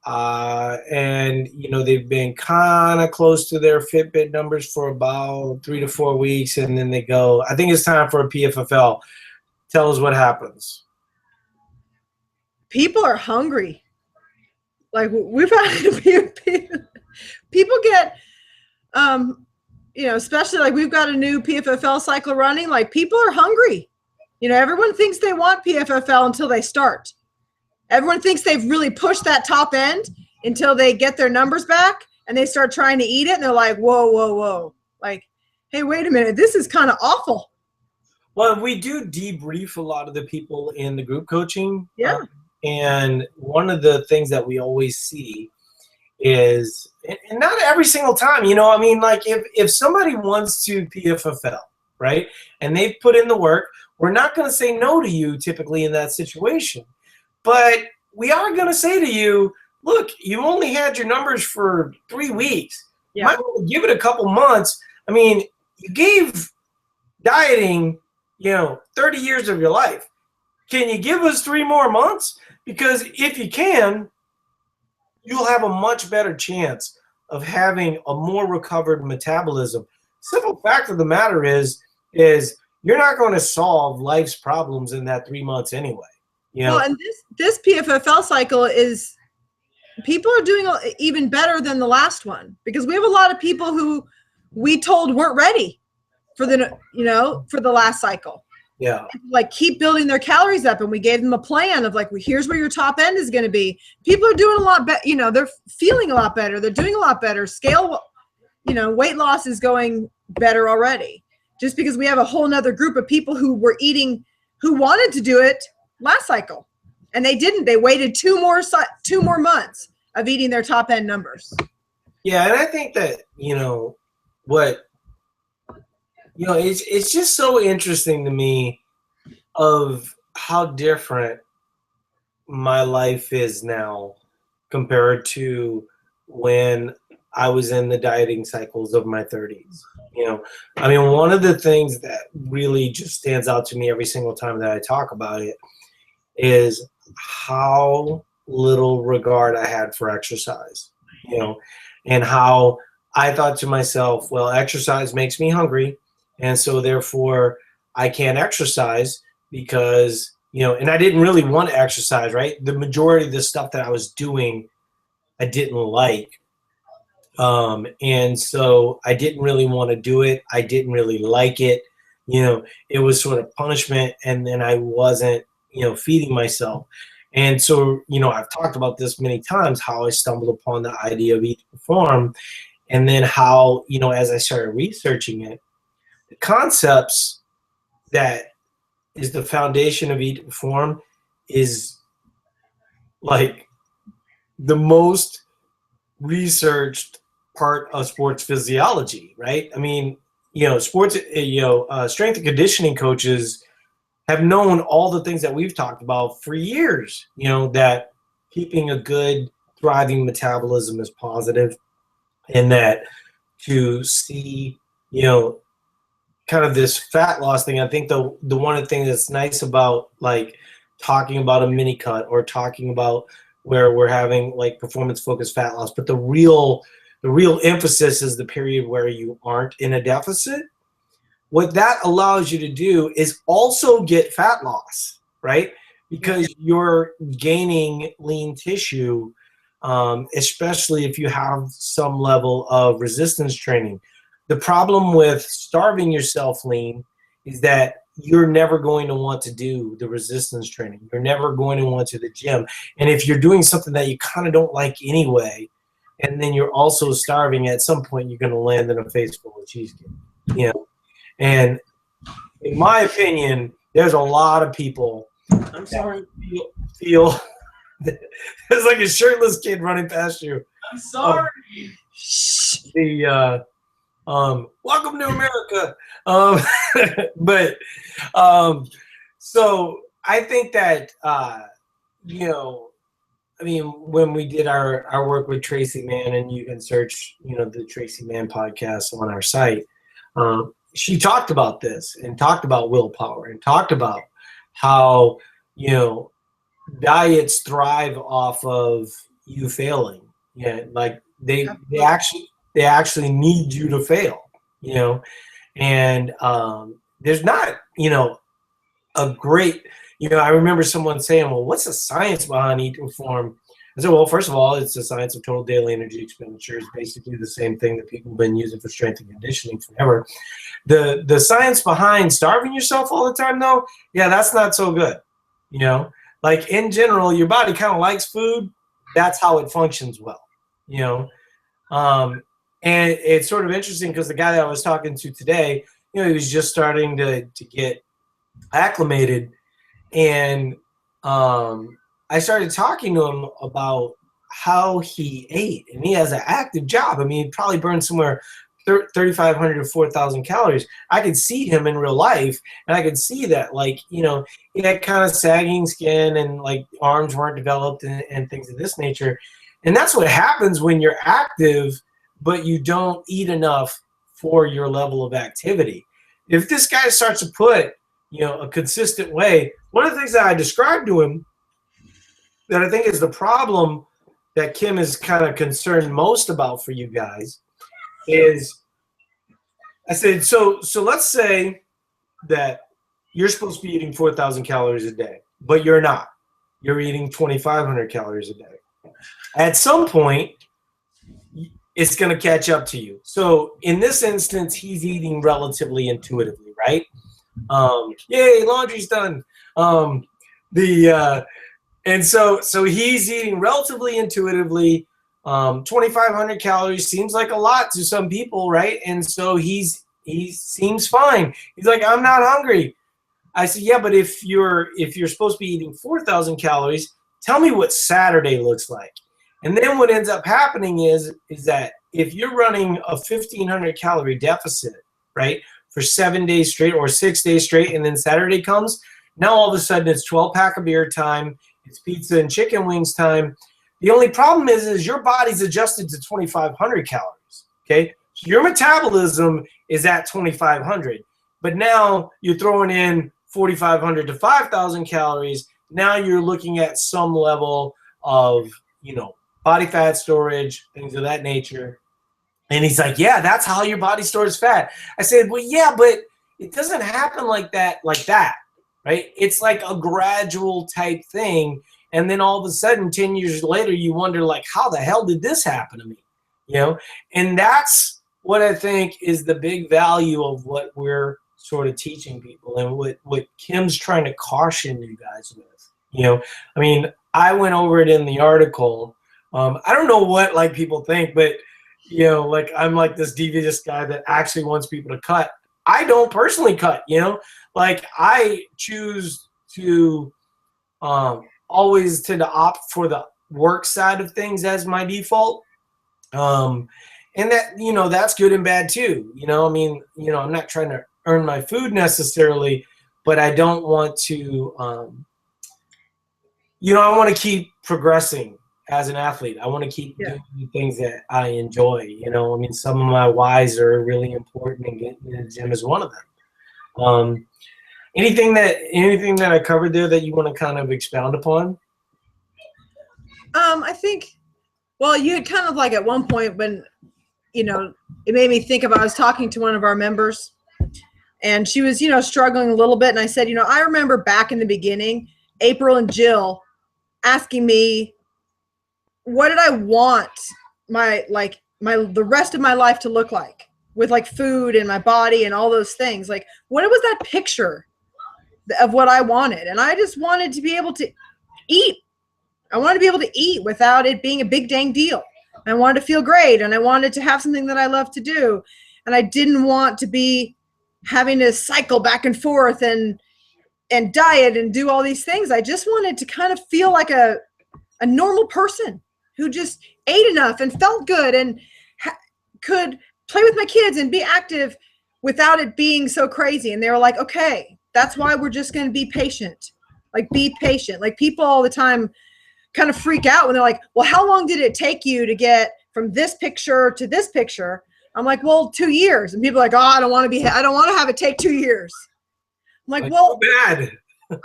and they've been kind of close to their Fitbit numbers for about 3 to 4 weeks, and then they go, I think it's time for a PFFL. Tell us what happens. People are hungry. Like we've had people get, especially like we've got a new PFFL cycle running. Like people are hungry. Everyone thinks they want PFFL until they start. Everyone thinks they've really pushed that top end until they get their numbers back and they start trying to eat it. And they're like, whoa, whoa, whoa. Like, hey, wait a minute. This is kind of awful. Well, we do debrief a lot of the people in the group coaching. Yeah. And one of the things that we always see is, and not every single time, like if somebody wants to PFFL, right, and they've put in the work, we're not going to say no to you typically in that situation. But we are going to say to you, look, you only had your numbers for 3 weeks. Yeah. Might want to give it a couple months. I mean, you gave dieting, 30 years of your life. Can you give us 3 more months? Because if you can, you'll have a much better chance of having a more recovered metabolism. Simple fact of the matter is you're not going to solve life's problems in that 3 months anyway. Well, and this PFFL cycle is, people are doing even better than the last one, because we have a lot of people who we told weren't ready for for the last cycle. Yeah. Like keep building their calories up, and we gave them a plan of like, well, here's where your top end is going to be. People are doing a lot better. They're feeling a lot better. They're doing a lot better. Weight loss is going better already, just because we have a whole nother group of people who were eating, who wanted to do it last cycle, and they didn't. They waited 2 more months of eating their top end numbers. Yeah, and I think that it's just so interesting to me of how different my life is now compared to when I was in the dieting cycles of my 30s. One of the things that really just stands out to me every single time that I talk about it is how little regard I had for exercise, and how I thought to myself, well, exercise makes me hungry, and so therefore I can't exercise because, and I didn't really want to exercise, right? The majority of the stuff that I was doing, I didn't like. And so I didn't really want to do it. I didn't really like it. It was sort of punishment, and then I wasn't, feeding myself. And so, I've talked about this many times, how I stumbled upon the idea of Eat to Perform, and then how, as I started researching it, the concepts that is the foundation of Eat to Perform is like the most researched part of sports physiology, right? I mean, sports, strength and conditioning coaches have known all the things that we've talked about for years, that keeping a good, thriving metabolism is positive, and that to see, kind of this fat loss thing. I think the one thing that's nice about like talking about a mini cut or talking about where we're having like performance focused fat loss, but the real emphasis is the period where you aren't in a deficit. What that allows you to do is also get fat loss, right? Because you're gaining lean tissue especially if you have some level of resistance training. The problem with starving yourself lean is that you're never going to want to do the resistance training. You're never going to want to the gym. And if you're doing something that you kind of don't like anyway, and then you're also starving, at some point you're going to land in a face full of cheesecake. You know, and in my opinion, there's a lot of people. I'm sorry. Feel there's like a shirtless kid running past you. I'm sorry. Welcome to America. So I think that you know, I mean, when we did our work with Tracy Mann, and you can search, you know, the Tracy Mann podcast on our site, she talked about this and talked about willpower and talked about how, you know, diets thrive off of you failing. Yeah, like they actually need you to fail, you know, and there's not, you know, a great, you know, I remember someone saying, well, what's the science behind Eat to Perform? I said, well, first of all, it's the science of total daily energy expenditure. It's basically the same thing that people have been using for strength and conditioning forever. The science behind starving yourself all the time, though, yeah, that's not so good. You know, like in general, your body kind of likes food. That's how it functions well, you know. And it's sort of interesting because the guy that I was talking to today, you know, he was just starting to get acclimated, and I started talking to him about how he ate, and he has an active job. I mean, he probably burned somewhere 3,500 to 4,000 calories. I could see him in real life, and I could see that, like, you know, he had kind of sagging skin, and like arms weren't developed, and things of this nature. And that's what happens when you're active, but you don't eat enough for your level of activity. If this guy starts to put, you know, a consistent way, one of the things that I described to him that I think is the problem that Kim is kind of concerned most about for you guys is, I said, so let's say that you're supposed to be eating 4,000 calories a day, but you're not. You're eating 2,500 calories a day. At some point, it's going to catch up to you. So in this instance, he's eating relatively intuitively, right? Yay, laundry's done. And so he's eating relatively intuitively. 2,500 calories seems like a lot to some people, right? And so he seems fine. He's like, I'm not hungry. I said, yeah, but if you're supposed to be eating 4,000 calories, tell me what Saturday looks like. And then what ends up happening is that if you're running a 1,500 calorie deficit, right, for 7 days straight or 6 days straight, and then Saturday comes, now all of a sudden it's 12-pack of beer time, it's pizza and chicken wings time. The only problem is your body's adjusted to 2,500 calories, okay? So your metabolism is at 2,500, but now you're throwing in 4,500 to 5,000 calories. Now you're looking at some level of, you know, body fat storage, things of that nature. And he's like, yeah, that's how your body stores fat. I said, well, yeah, but it doesn't happen like that, right? It's like a gradual type thing. And then all of a sudden, 10 years later, you wonder, like, how the hell did this happen to me? You know? And that's what I think is the big value of what we're sort of teaching people, and what Kim's trying to caution you guys with. You know, I mean, I went over it in the article. I don't know what, like, people think, but, you know, like, I'm like this devious guy that actually wants people to cut. I don't personally cut, you know? Like, I choose to always tend to opt for the work side of things as my default. And that, you know, that's good and bad too. You know, I mean, you know, I'm not trying to earn my food necessarily, but I don't want to, you know, I want to keep progressing as an athlete. I want to keep doing the things that I enjoy. You know, I mean, some of my whys are really important, and getting in the gym is one of them. Anything that I covered there that you want to kind of expound upon? I think, well, you had kind of like at one point when, you know, it made me think about, I was talking to one of our members, and she was, you know, struggling a little bit. And I said, you know, I remember back in the beginning, April and Jill asking me, what did I want the rest of my life to look like, with like food and my body and all those things. Like, what was that picture of what I wanted? And I just wanted to be able to eat. I wanted to be able to eat without it being a big dang deal. I wanted to feel great, and I wanted to have something that I love to do. And I didn't want to be having to cycle back and forth and diet and do all these things. I just wanted to kind of feel like a normal person who just ate enough and felt good and could play with my kids and be active without it being so crazy. And they were like, okay, that's why we're just going to be patient. Like, be patient. Like, people all the time kind of freak out when they're like, well, how long did it take you to get from this picture to this picture? I'm like, well, 2 years. And people are like, oh, I don't want to have it take 2 years. I'm like, well, bad.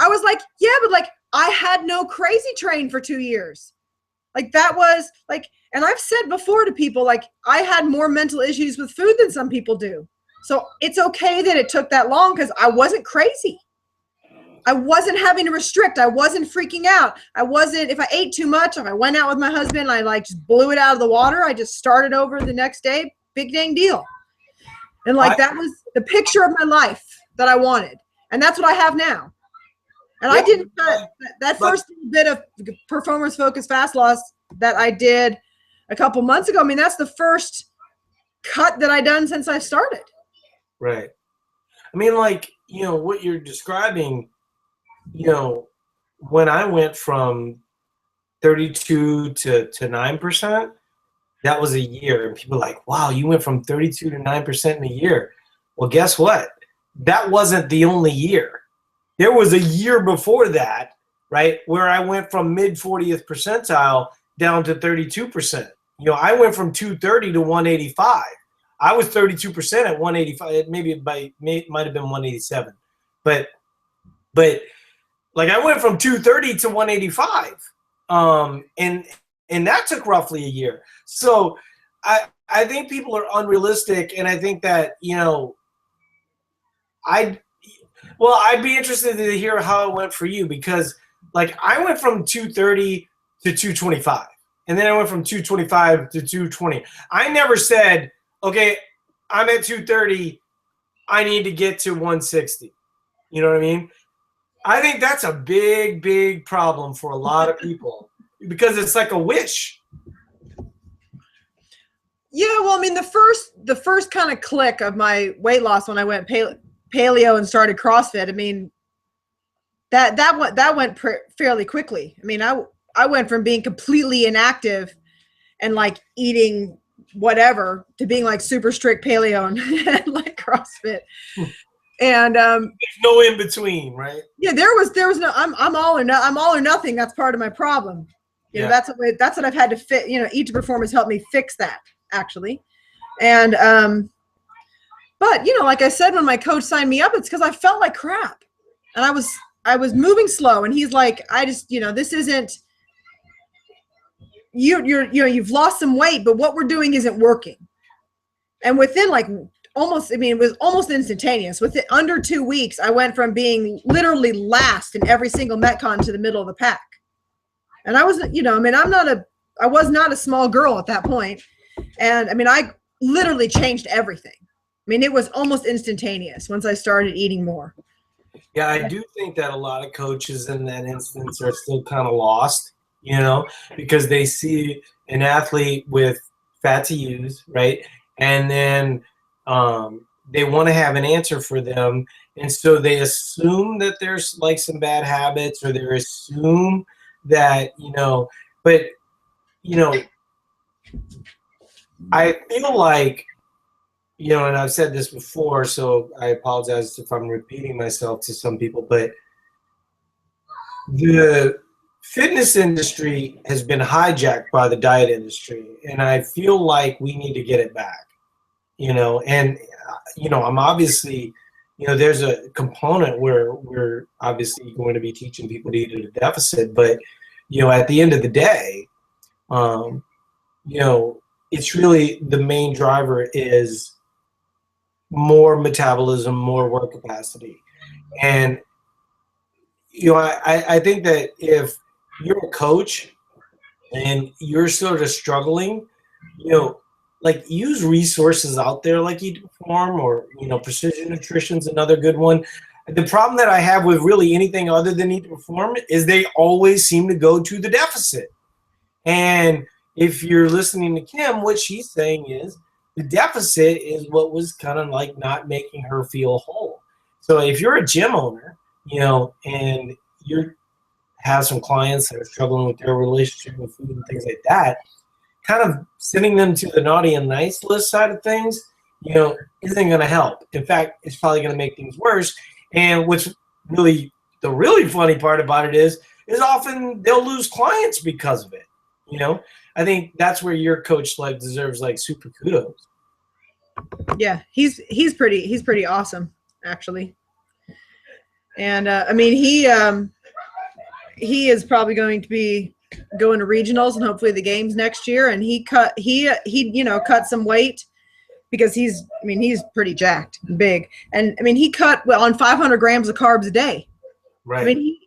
I was like, yeah, but like, I had no crazy train for 2 years. Like, that was like, and I've said before to people, like, I had more mental issues with food than some people do. So it's okay that it took that long, because I wasn't crazy. I wasn't having to restrict. I wasn't freaking out. I wasn't, if I ate too much, if I went out with my husband, I like just blew it out of the water. I just started over the next day. Big dang deal. And like, that was the picture of my life that I wanted. And that's what I have now. And I didn't, that first bit of performance focused fast loss that I did a couple months ago, I mean, that's the first cut that I done since I started. Right. I mean, like, you know, what you're describing, you know, when I went from 32 to 9%, that was a year. And people are like, wow, you went from 32 to 9% in a year. Well, guess what? That wasn't the only year. There was a year before that, right, where I went from mid 40th percentile down to 32%. You know, I went from 230 to 185. I was 32% at 185. Maybe it might have been 187. But like, I went from 230 to 185. And that took roughly a year. So I think people are unrealistic, and I think that, you know, I'd be interested to hear how it went for you, because like, I went from 230 to 225, and then I went from 225 to 220. I never said, okay, I'm at 230, I need to get to 160. You know what I mean? I think that's a big, big problem for a lot of people, because it's like a wish. Yeah, well, I mean, the first kind of click of my weight loss when I went paleo and started CrossFit, I mean, that went fairly quickly. I mean, I went from being completely inactive and like eating whatever to being like super strict paleo and like CrossFit. And there's no in between, right? Yeah, there was no. I'm all or nothing. That's part of my problem. You know, that's what I've had to fit. You know, Eat to Perform has helped me fix that, actually. And but you know, like I said, when my coach signed me up, it's because I felt like crap, and I was moving slow, and he's like, I just, you know, this isn't. You've lost some weight, but what we're doing isn't working. And within like almost, I mean, it was almost instantaneous. Within under 2 weeks, I went from being literally last in every single Metcon to the middle of the pack. And I wasn't, you know, I mean, I was not a small girl at that point. And I mean, I literally changed everything. I mean, it was almost instantaneous once I started eating more. Yeah, I do think that a lot of coaches in that instance are still kind of lost, you know, because they see an athlete with fat to use, right? And then they want to have an answer for them. And so they assume that there's like some bad habits, or they assume that, you know, but, you know, I feel like, you know, and I've said this before, so I apologize if I'm repeating myself to some people, but the fitness industry has been hijacked by the diet industry, and I feel like we need to get it back, you know. And, you know, I'm obviously, you know, there's a component where we're obviously going to be teaching people to eat at a deficit, but, you know, at the end of the day, you know, it's really the main driver is more metabolism, more work capacity. And, you know, I think that if you're a coach and you're sort of struggling, you know, like use resources out there like Eat to Perform, or Precision Nutrition's another good one. The problem that I have with really anything other than Eat to Perform is they always seem to go to the deficit. And if you're listening to Kim, what she's saying is the deficit is what was kind of like not making her feel whole. So if you're a gym owner, and you have some clients that are struggling with their relationship with food and things like that, kind of sending them to the naughty and nice list side of things, isn't going to help. In fact, it's probably going to make things worse. And what's really the really funny part about it is often they'll lose clients because of it. I think that's where your coach deserves super kudos. Yeah, he's pretty awesome, actually. And I mean, he is probably going to be going to regionals and hopefully the games next year. And he cut some weight because he's pretty jacked and big. And I mean, he cut on 500 grams of carbs a day. Right. I mean,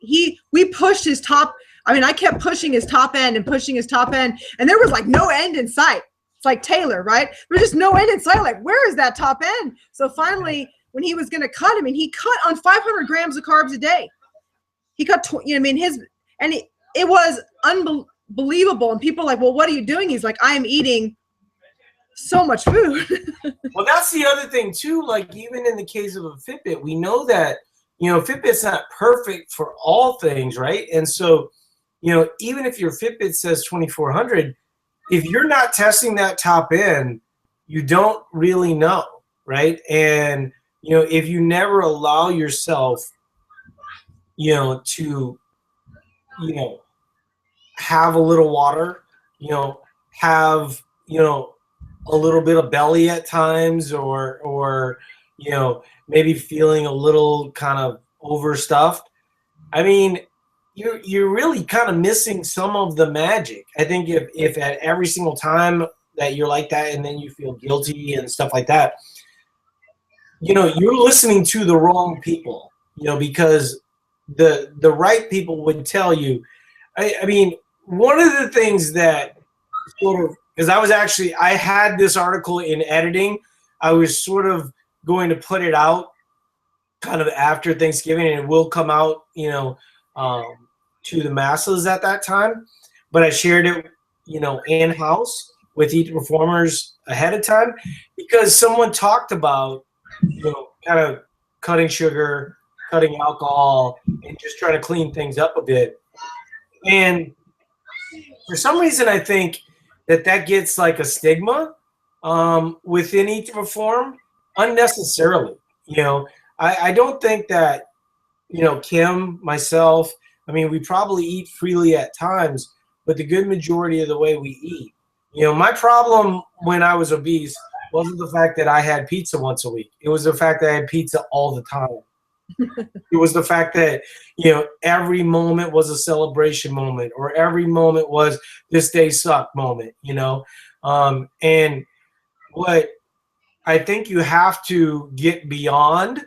we pushed his top. I mean, I kept pushing his top end and pushing his top end, and there was no end in sight. It's like Taylor, right? There's just no end in sight. Like, where is that top end? So finally, when he was going to cut, he cut on 500 grams of carbs a day. He cut, it was unbelievable. And people are like, well, what are you doing? He's like, I am eating so much food. Well, that's the other thing too. Even in the case of a Fitbit, we know that, Fitbit's not perfect for all things, right? And so, even if your Fitbit says 2,400, if you're not testing that top end, you don't really know, right? And, if you never allow yourself, to, have a little water, have, a little bit of belly at times, or maybe feeling a little kind of overstuffed, I mean, you're really kind of missing some of the magic. I think if at every single time that you're like that and then you feel guilty and stuff like that, you're listening to the wrong people, because the right people would tell you. I mean, one of the things that sort of, because I had this article in editing. I was sort of going to put it out kind of after Thanksgiving, and it will come out, to the masses at that time. But I shared it, in-house with Eat Performers ahead of time, because someone talked about, kind of cutting sugar, cutting alcohol, and just trying to clean things up a bit. And for some reason, I think that gets a stigma within Eat to Perform unnecessarily. I don't think that, Kim, myself, we probably eat freely at times, but the good majority of the way we eat. My problem when I was obese wasn't the fact that I had pizza once a week. It was the fact that I had pizza all the time. It was the fact that, every moment was a celebration moment, or every moment was this day sucked moment, and what I think you have to get beyond.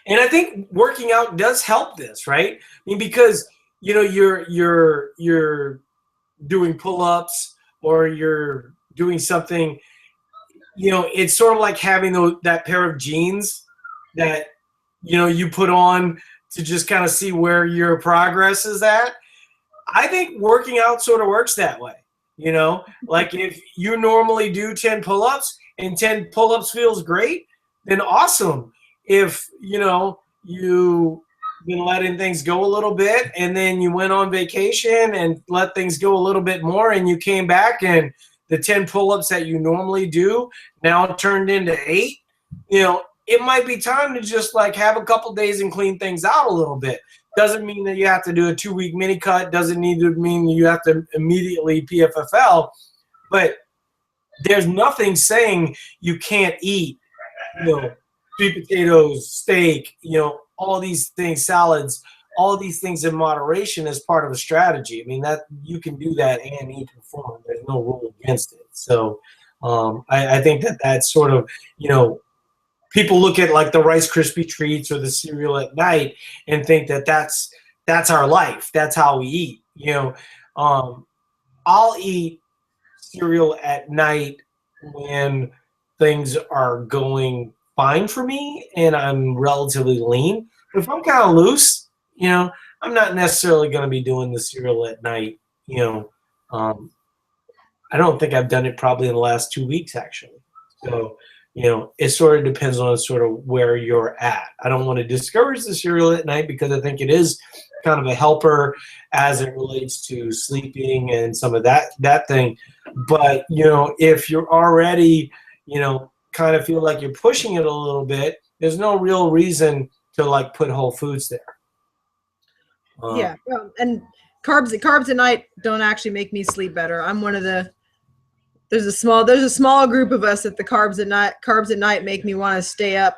And I think working out does help this, right? Because you're doing pull-ups, or you're doing something. It's sort of like having that pair of jeans that you put on to just kind of see where your progress is at. I think working out sort of works that way. If you normally do 10 pull-ups and 10 pull-ups feels great, then awesome. If, you've been letting things go a little bit, and then you went on vacation and let things go a little bit more, and you came back and the 10 pull-ups that you normally do now turned into 8, it might be time to just have a couple days and clean things out a little bit. Doesn't mean that you have to do a 2-week mini cut. Doesn't need to mean you have to immediately BFFL, but there's nothing saying you can't eat, sweet potatoes, steak, all these things, salads, all these things in moderation as part of a strategy. That you can do that and Eat to Perform. There's no rule against it. So I think that's sort of, people look at the Rice Krispie treats or the cereal at night and think that that's our life. That's how we eat. I'll eat cereal at night when things are going fine for me and I'm relatively lean. But if I'm kind of loose, I'm not necessarily going to be doing the cereal at night. Um, I don't think I've done it probably in the last 2 weeks actually. So, it sort of depends on sort of where you're at. I don't want to discourage the cereal at night because I think it is kind of a helper as it relates to sleeping and some of that thing. But, if you're already, kind of feel like you're pushing it a little bit, there's no real reason to like put whole foods there. Yeah. Well, and carbs at night don't actually make me sleep better. I'm one of the there's a small group of us that the carbs at night make me want to stay up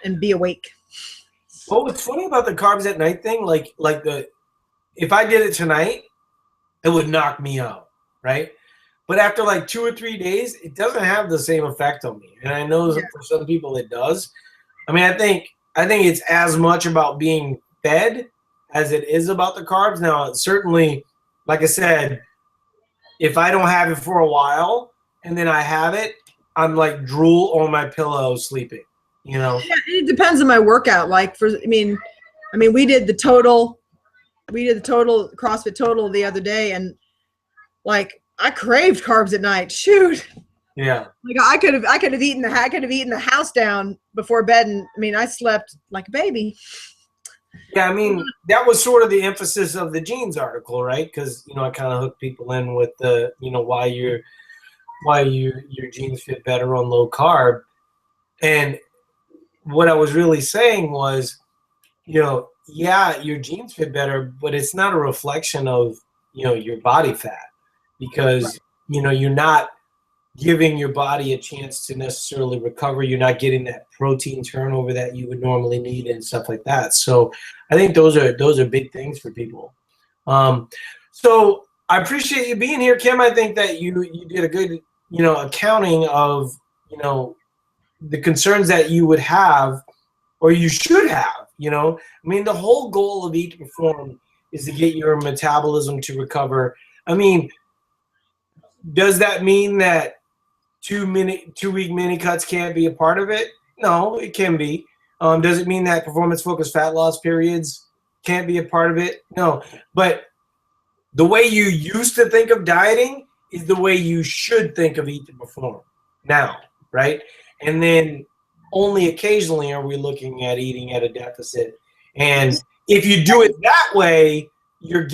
and be awake. Well, what's funny about the carbs at night thing, if I did it tonight, it would knock me out, right? But after like 2 or 3 days, it doesn't have the same effect on me. And I know for some people it does. I mean, I think it's as much about being fed as it is about the carbs. Now, certainly, like I said, if I don't have it for a while and then I have it, I'm like drool on my pillow sleeping, Yeah, it depends on my workout. We did the total CrossFit total the other day, and I craved carbs at night. Shoot. Yeah. I could have eaten the house down before bed, and I slept like a baby. Yeah, that was sort of the emphasis of the jeans article, right? Because I kind of hooked people in with the why your jeans fit better on low carb, and what I was really saying was, your jeans fit better, but it's not a reflection of your body fat, because you're not giving your body a chance to necessarily recover. You're not getting that protein turnover that you would normally need and stuff like that. So I think those are big things for people. So I appreciate you being here, Kim. I think that you did a good accounting of the concerns that you would have or you should have. The whole goal of Eat to Perform is to get your metabolism to recover. Does that mean that 2-week mini cuts can't be a part of it? No, it can be. Does it mean that performance-focused fat loss periods can't be a part of it? No. But the way you used to think of dieting is the way you should think of Eat to Perform now, right? And then only occasionally are we looking at eating at a deficit. And if you do it that way, you're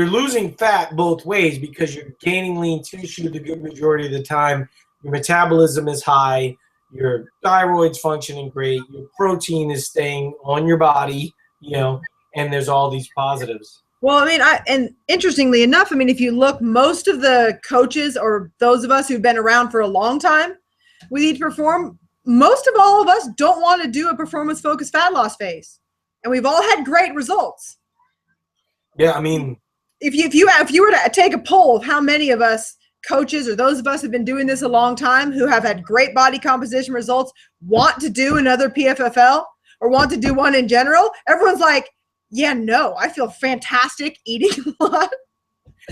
losing fat both ways, because you're gaining lean tissue the good majority of the time. Your metabolism is high. Your thyroid's functioning great. Your protein is staying on your body, and there's all these positives. Well, and interestingly enough, if you look, most of the coaches or those of us who've been around for a long time with Eat to Perform, most of all of us don't want to do a performance-focused fat loss phase. And we've all had great results. Yeah, if you were to take a poll of how many of us coaches or those of us who've been doing this a long time who have had great body composition results want to do another PFFL or want to do one in general, everyone's like, yeah, no, I feel fantastic eating a lot.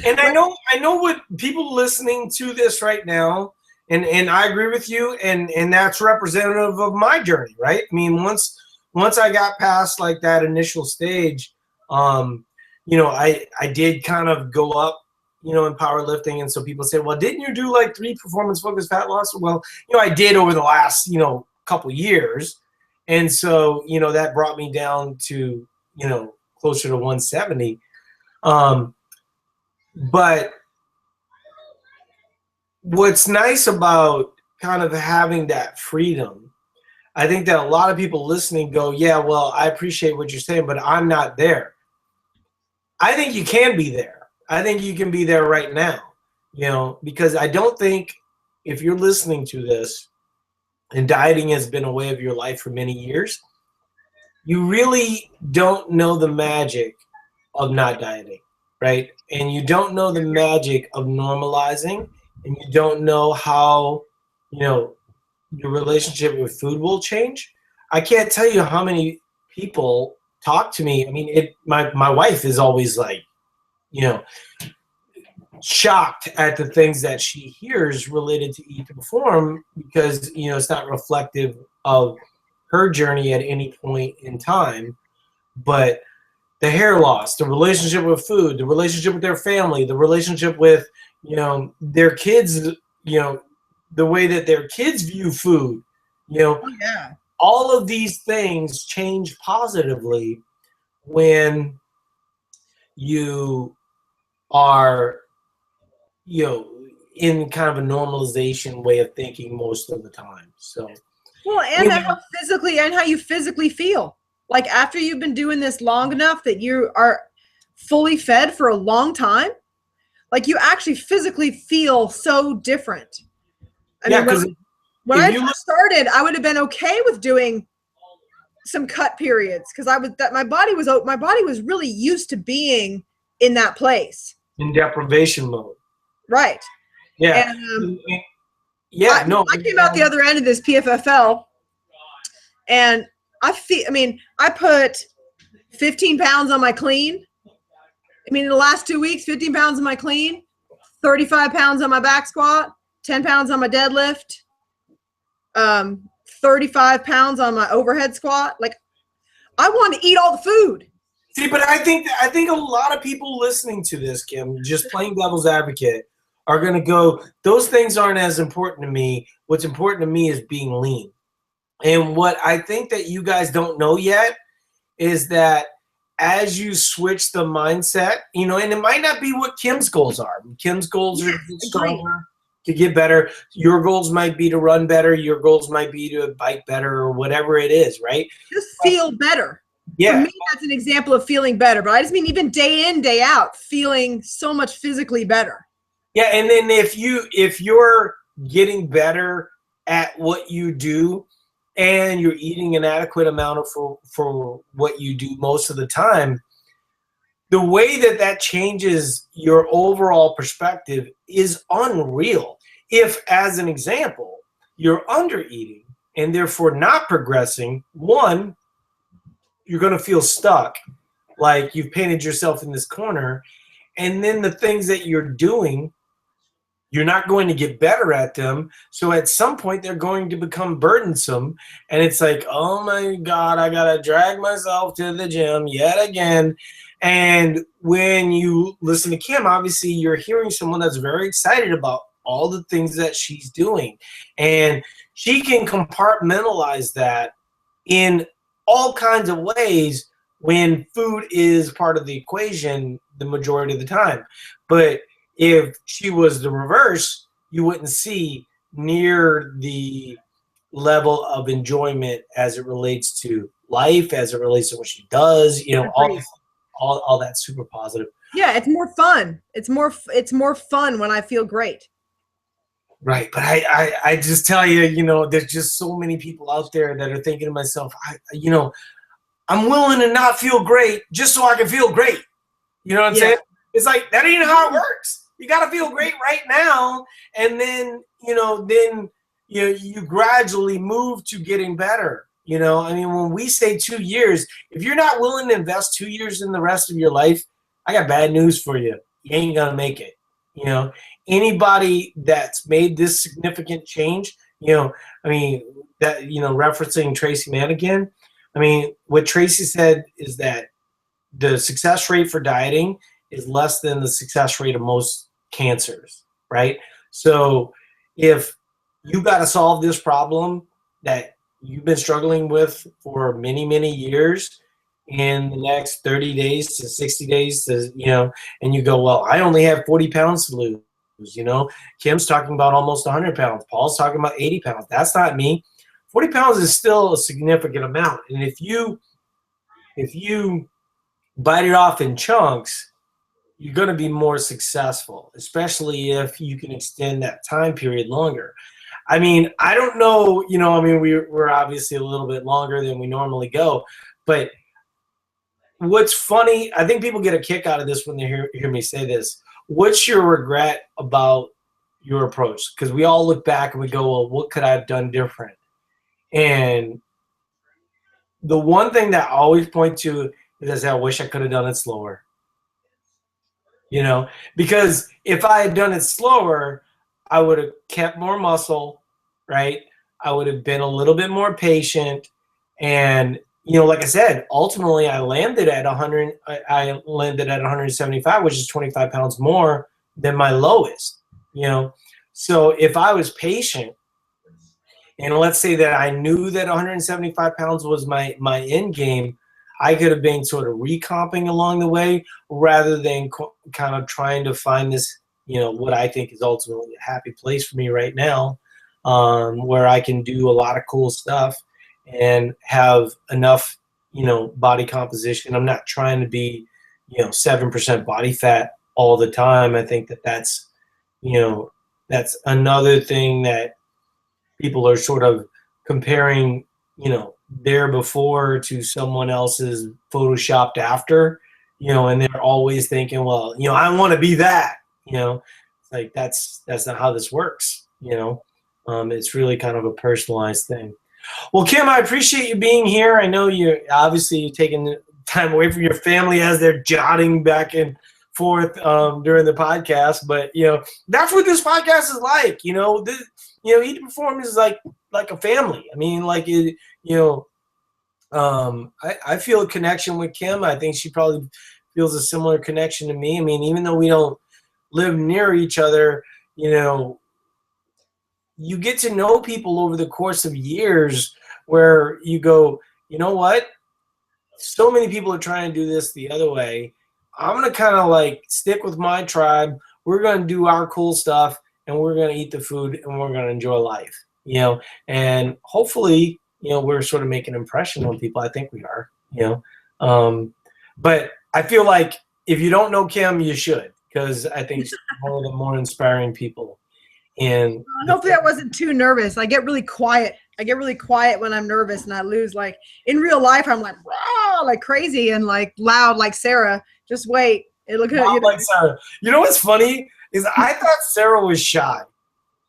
And I know what people listening to this right now, and I agree with you, and that's representative of my journey, right? Once I got past like that initial stage, I did kind of go up, in powerlifting. And so people say, well, didn't you do like 3 performance-focused fat loss? Well, I did over the last, couple years. And so, that brought me down to, closer to 170. But what's nice about kind of having that freedom, I think that a lot of people listening go, yeah, well, I appreciate what you're saying, but I'm not there. I think you can be there. I think you can be there right now, because I don't think if you're listening to this and dieting has been a way of your life for many years, you really don't know the magic of not dieting, right? And you don't know the magic of normalizing, and you don't know how, your relationship with food will change. I can't tell you how many people talk to me. My wife is always like, shocked at the things that she hears related to Eat to Perform, because it's not reflective of her journey at any point in time. But the hair loss, the relationship with food, the relationship with their family, the relationship with their kids, the way that their kids view food, Oh, yeah. all of these things change positively when you are in kind of a normalization way of thinking most of the time. So Well, and how you physically feel. Like after you've been doing this long enough that you are fully fed for a long time, like you actually physically feel so different. I mean, when I first started, I would have been okay with doing some cut periods because my body was really used to being in that place. In deprivation mode. Right. Yeah. And, I came out the other end of this PFFL, and I put 15 pounds on my clean. In the last 2 weeks, 15 pounds on my clean, 35 pounds on my back squat, 10 pounds on my deadlift, 35 pounds on my overhead squat. Like, I want to eat all the food. See, but I think a lot of people listening to this, Kim, just playing devil's advocate, are going to go, those things aren't as important to me. What's important to me is being lean. And what I think that you guys don't know yet is that as you switch the mindset, and it might not be what Kim's goals are. Kim's goals are to get stronger, to get better. Your goals might be to run better. Your goals might be to bike better, or whatever it is, right? Just feel better. Yeah. For me, that's an example of feeling better. But I just mean even day in, day out, feeling so much physically better. Yeah, and then if you're getting better at what you do, and you're eating an adequate amount for what you do most of the time, the way that changes your overall perspective is unreal. If, as an example, you're under eating and therefore not progressing, one, you're going to feel stuck, like you've painted yourself in this corner, and then the things that you're doing, you're not going to get better at them. So at some point, they're going to become burdensome. And it's like, oh my God, I got to drag myself to the gym yet again. And when you listen to Kim, obviously you're hearing someone that's very excited about all the things that she's doing. And she can compartmentalize that in all kinds of ways when food is part of the equation the majority of the time. But if she was the reverse, you wouldn't see near the level of enjoyment as it relates to life, as it relates to what she does, all that super positive. Yeah, it's more fun. It's more fun when I feel great. Right, but I just tell you, there's just so many people out there that are thinking to myself, I'm willing to not feel great just so I can feel great. You know what I'm saying? It's like, that ain't how it works. You got to feel great right now, and then you gradually move to getting better. When we say 2 years, if you're not willing to invest 2 years in the rest of your life, I got bad news for you. You ain't gonna make it. Anybody that's made this significant change, referencing Tracy Manigan, what Tracy said is that the success rate for dieting is less than the success rate of most cancers, right? So if you got to solve this problem that you've been struggling with for many, many years in the next 30 days to 60 days and you go, well, I only have 40 pounds to lose. Kim's talking about almost 100 pounds. Paul's talking about 80 pounds. That's not me. 40 pounds is still a significant amount. And if you bite it off in chunks, you're going to be more successful, especially if you can extend that time period longer. I don't know, we're obviously a little bit longer than we normally go, but what's funny, I think people get a kick out of this when they hear me say this. What's your regret about your approach? Because we all look back and we go, well, what could I have done different? And the one thing that I always point to is I wish I could have done it slower. because if I had done it slower, I would have kept more muscle, right? I would have been a little bit more patient. And, like I said, ultimately I landed at 100, I landed at 175, which is 25 pounds more than my lowest, So if I was patient, and let's say that I knew that 175 pounds was my end game, I could have been sort of recomping along the way rather than kind of trying to find this, what I think is ultimately a happy place for me right now, where I can do a lot of cool stuff and have enough, body composition. I'm not trying to be, 7% body fat all the time. I think that's another thing that people are sort of comparing, their before to someone else's photoshopped after, and they're always thinking, well, I want to be that, it's like, that's not how this works, it's really kind of a personalized thing. Well, Kim, I appreciate you being here. I know you're taking time away from your family as they're jotting back and forth during the podcast, but that's what this podcast is like. Eat to Perform is like a family. I mean, I feel a connection with Kim. I think she probably feels a similar connection to me. I mean, even though we don't live near each other, you get to know people over the course of years where you go, you know what? So many people are trying to do this the other way. I'm going to kind of stick with my tribe. We're going to do our cool stuff, and we're going to eat the food, and we're going to enjoy life, and hopefully, we're sort of making an impression on people. I think we are, but I feel like if you don't know Kim, you should, because I think she's one of the more inspiring people. And hopefully I wasn't too nervous. I get really quiet. When I'm nervous, and I lose, in real life, I'm rah, like crazy and loud like Sarah. Just wait. Look at you. Like Sarah. You know what's funny is I thought Sarah was shy.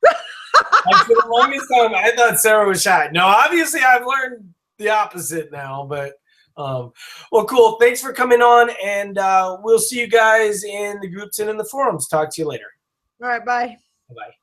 For the longest time, I thought Sarah was shy. No, obviously I've learned the opposite now, but well, cool. Thanks for coming on, and we'll see you guys in the groups and in the forums. Talk to you later. All right, bye. Bye-bye.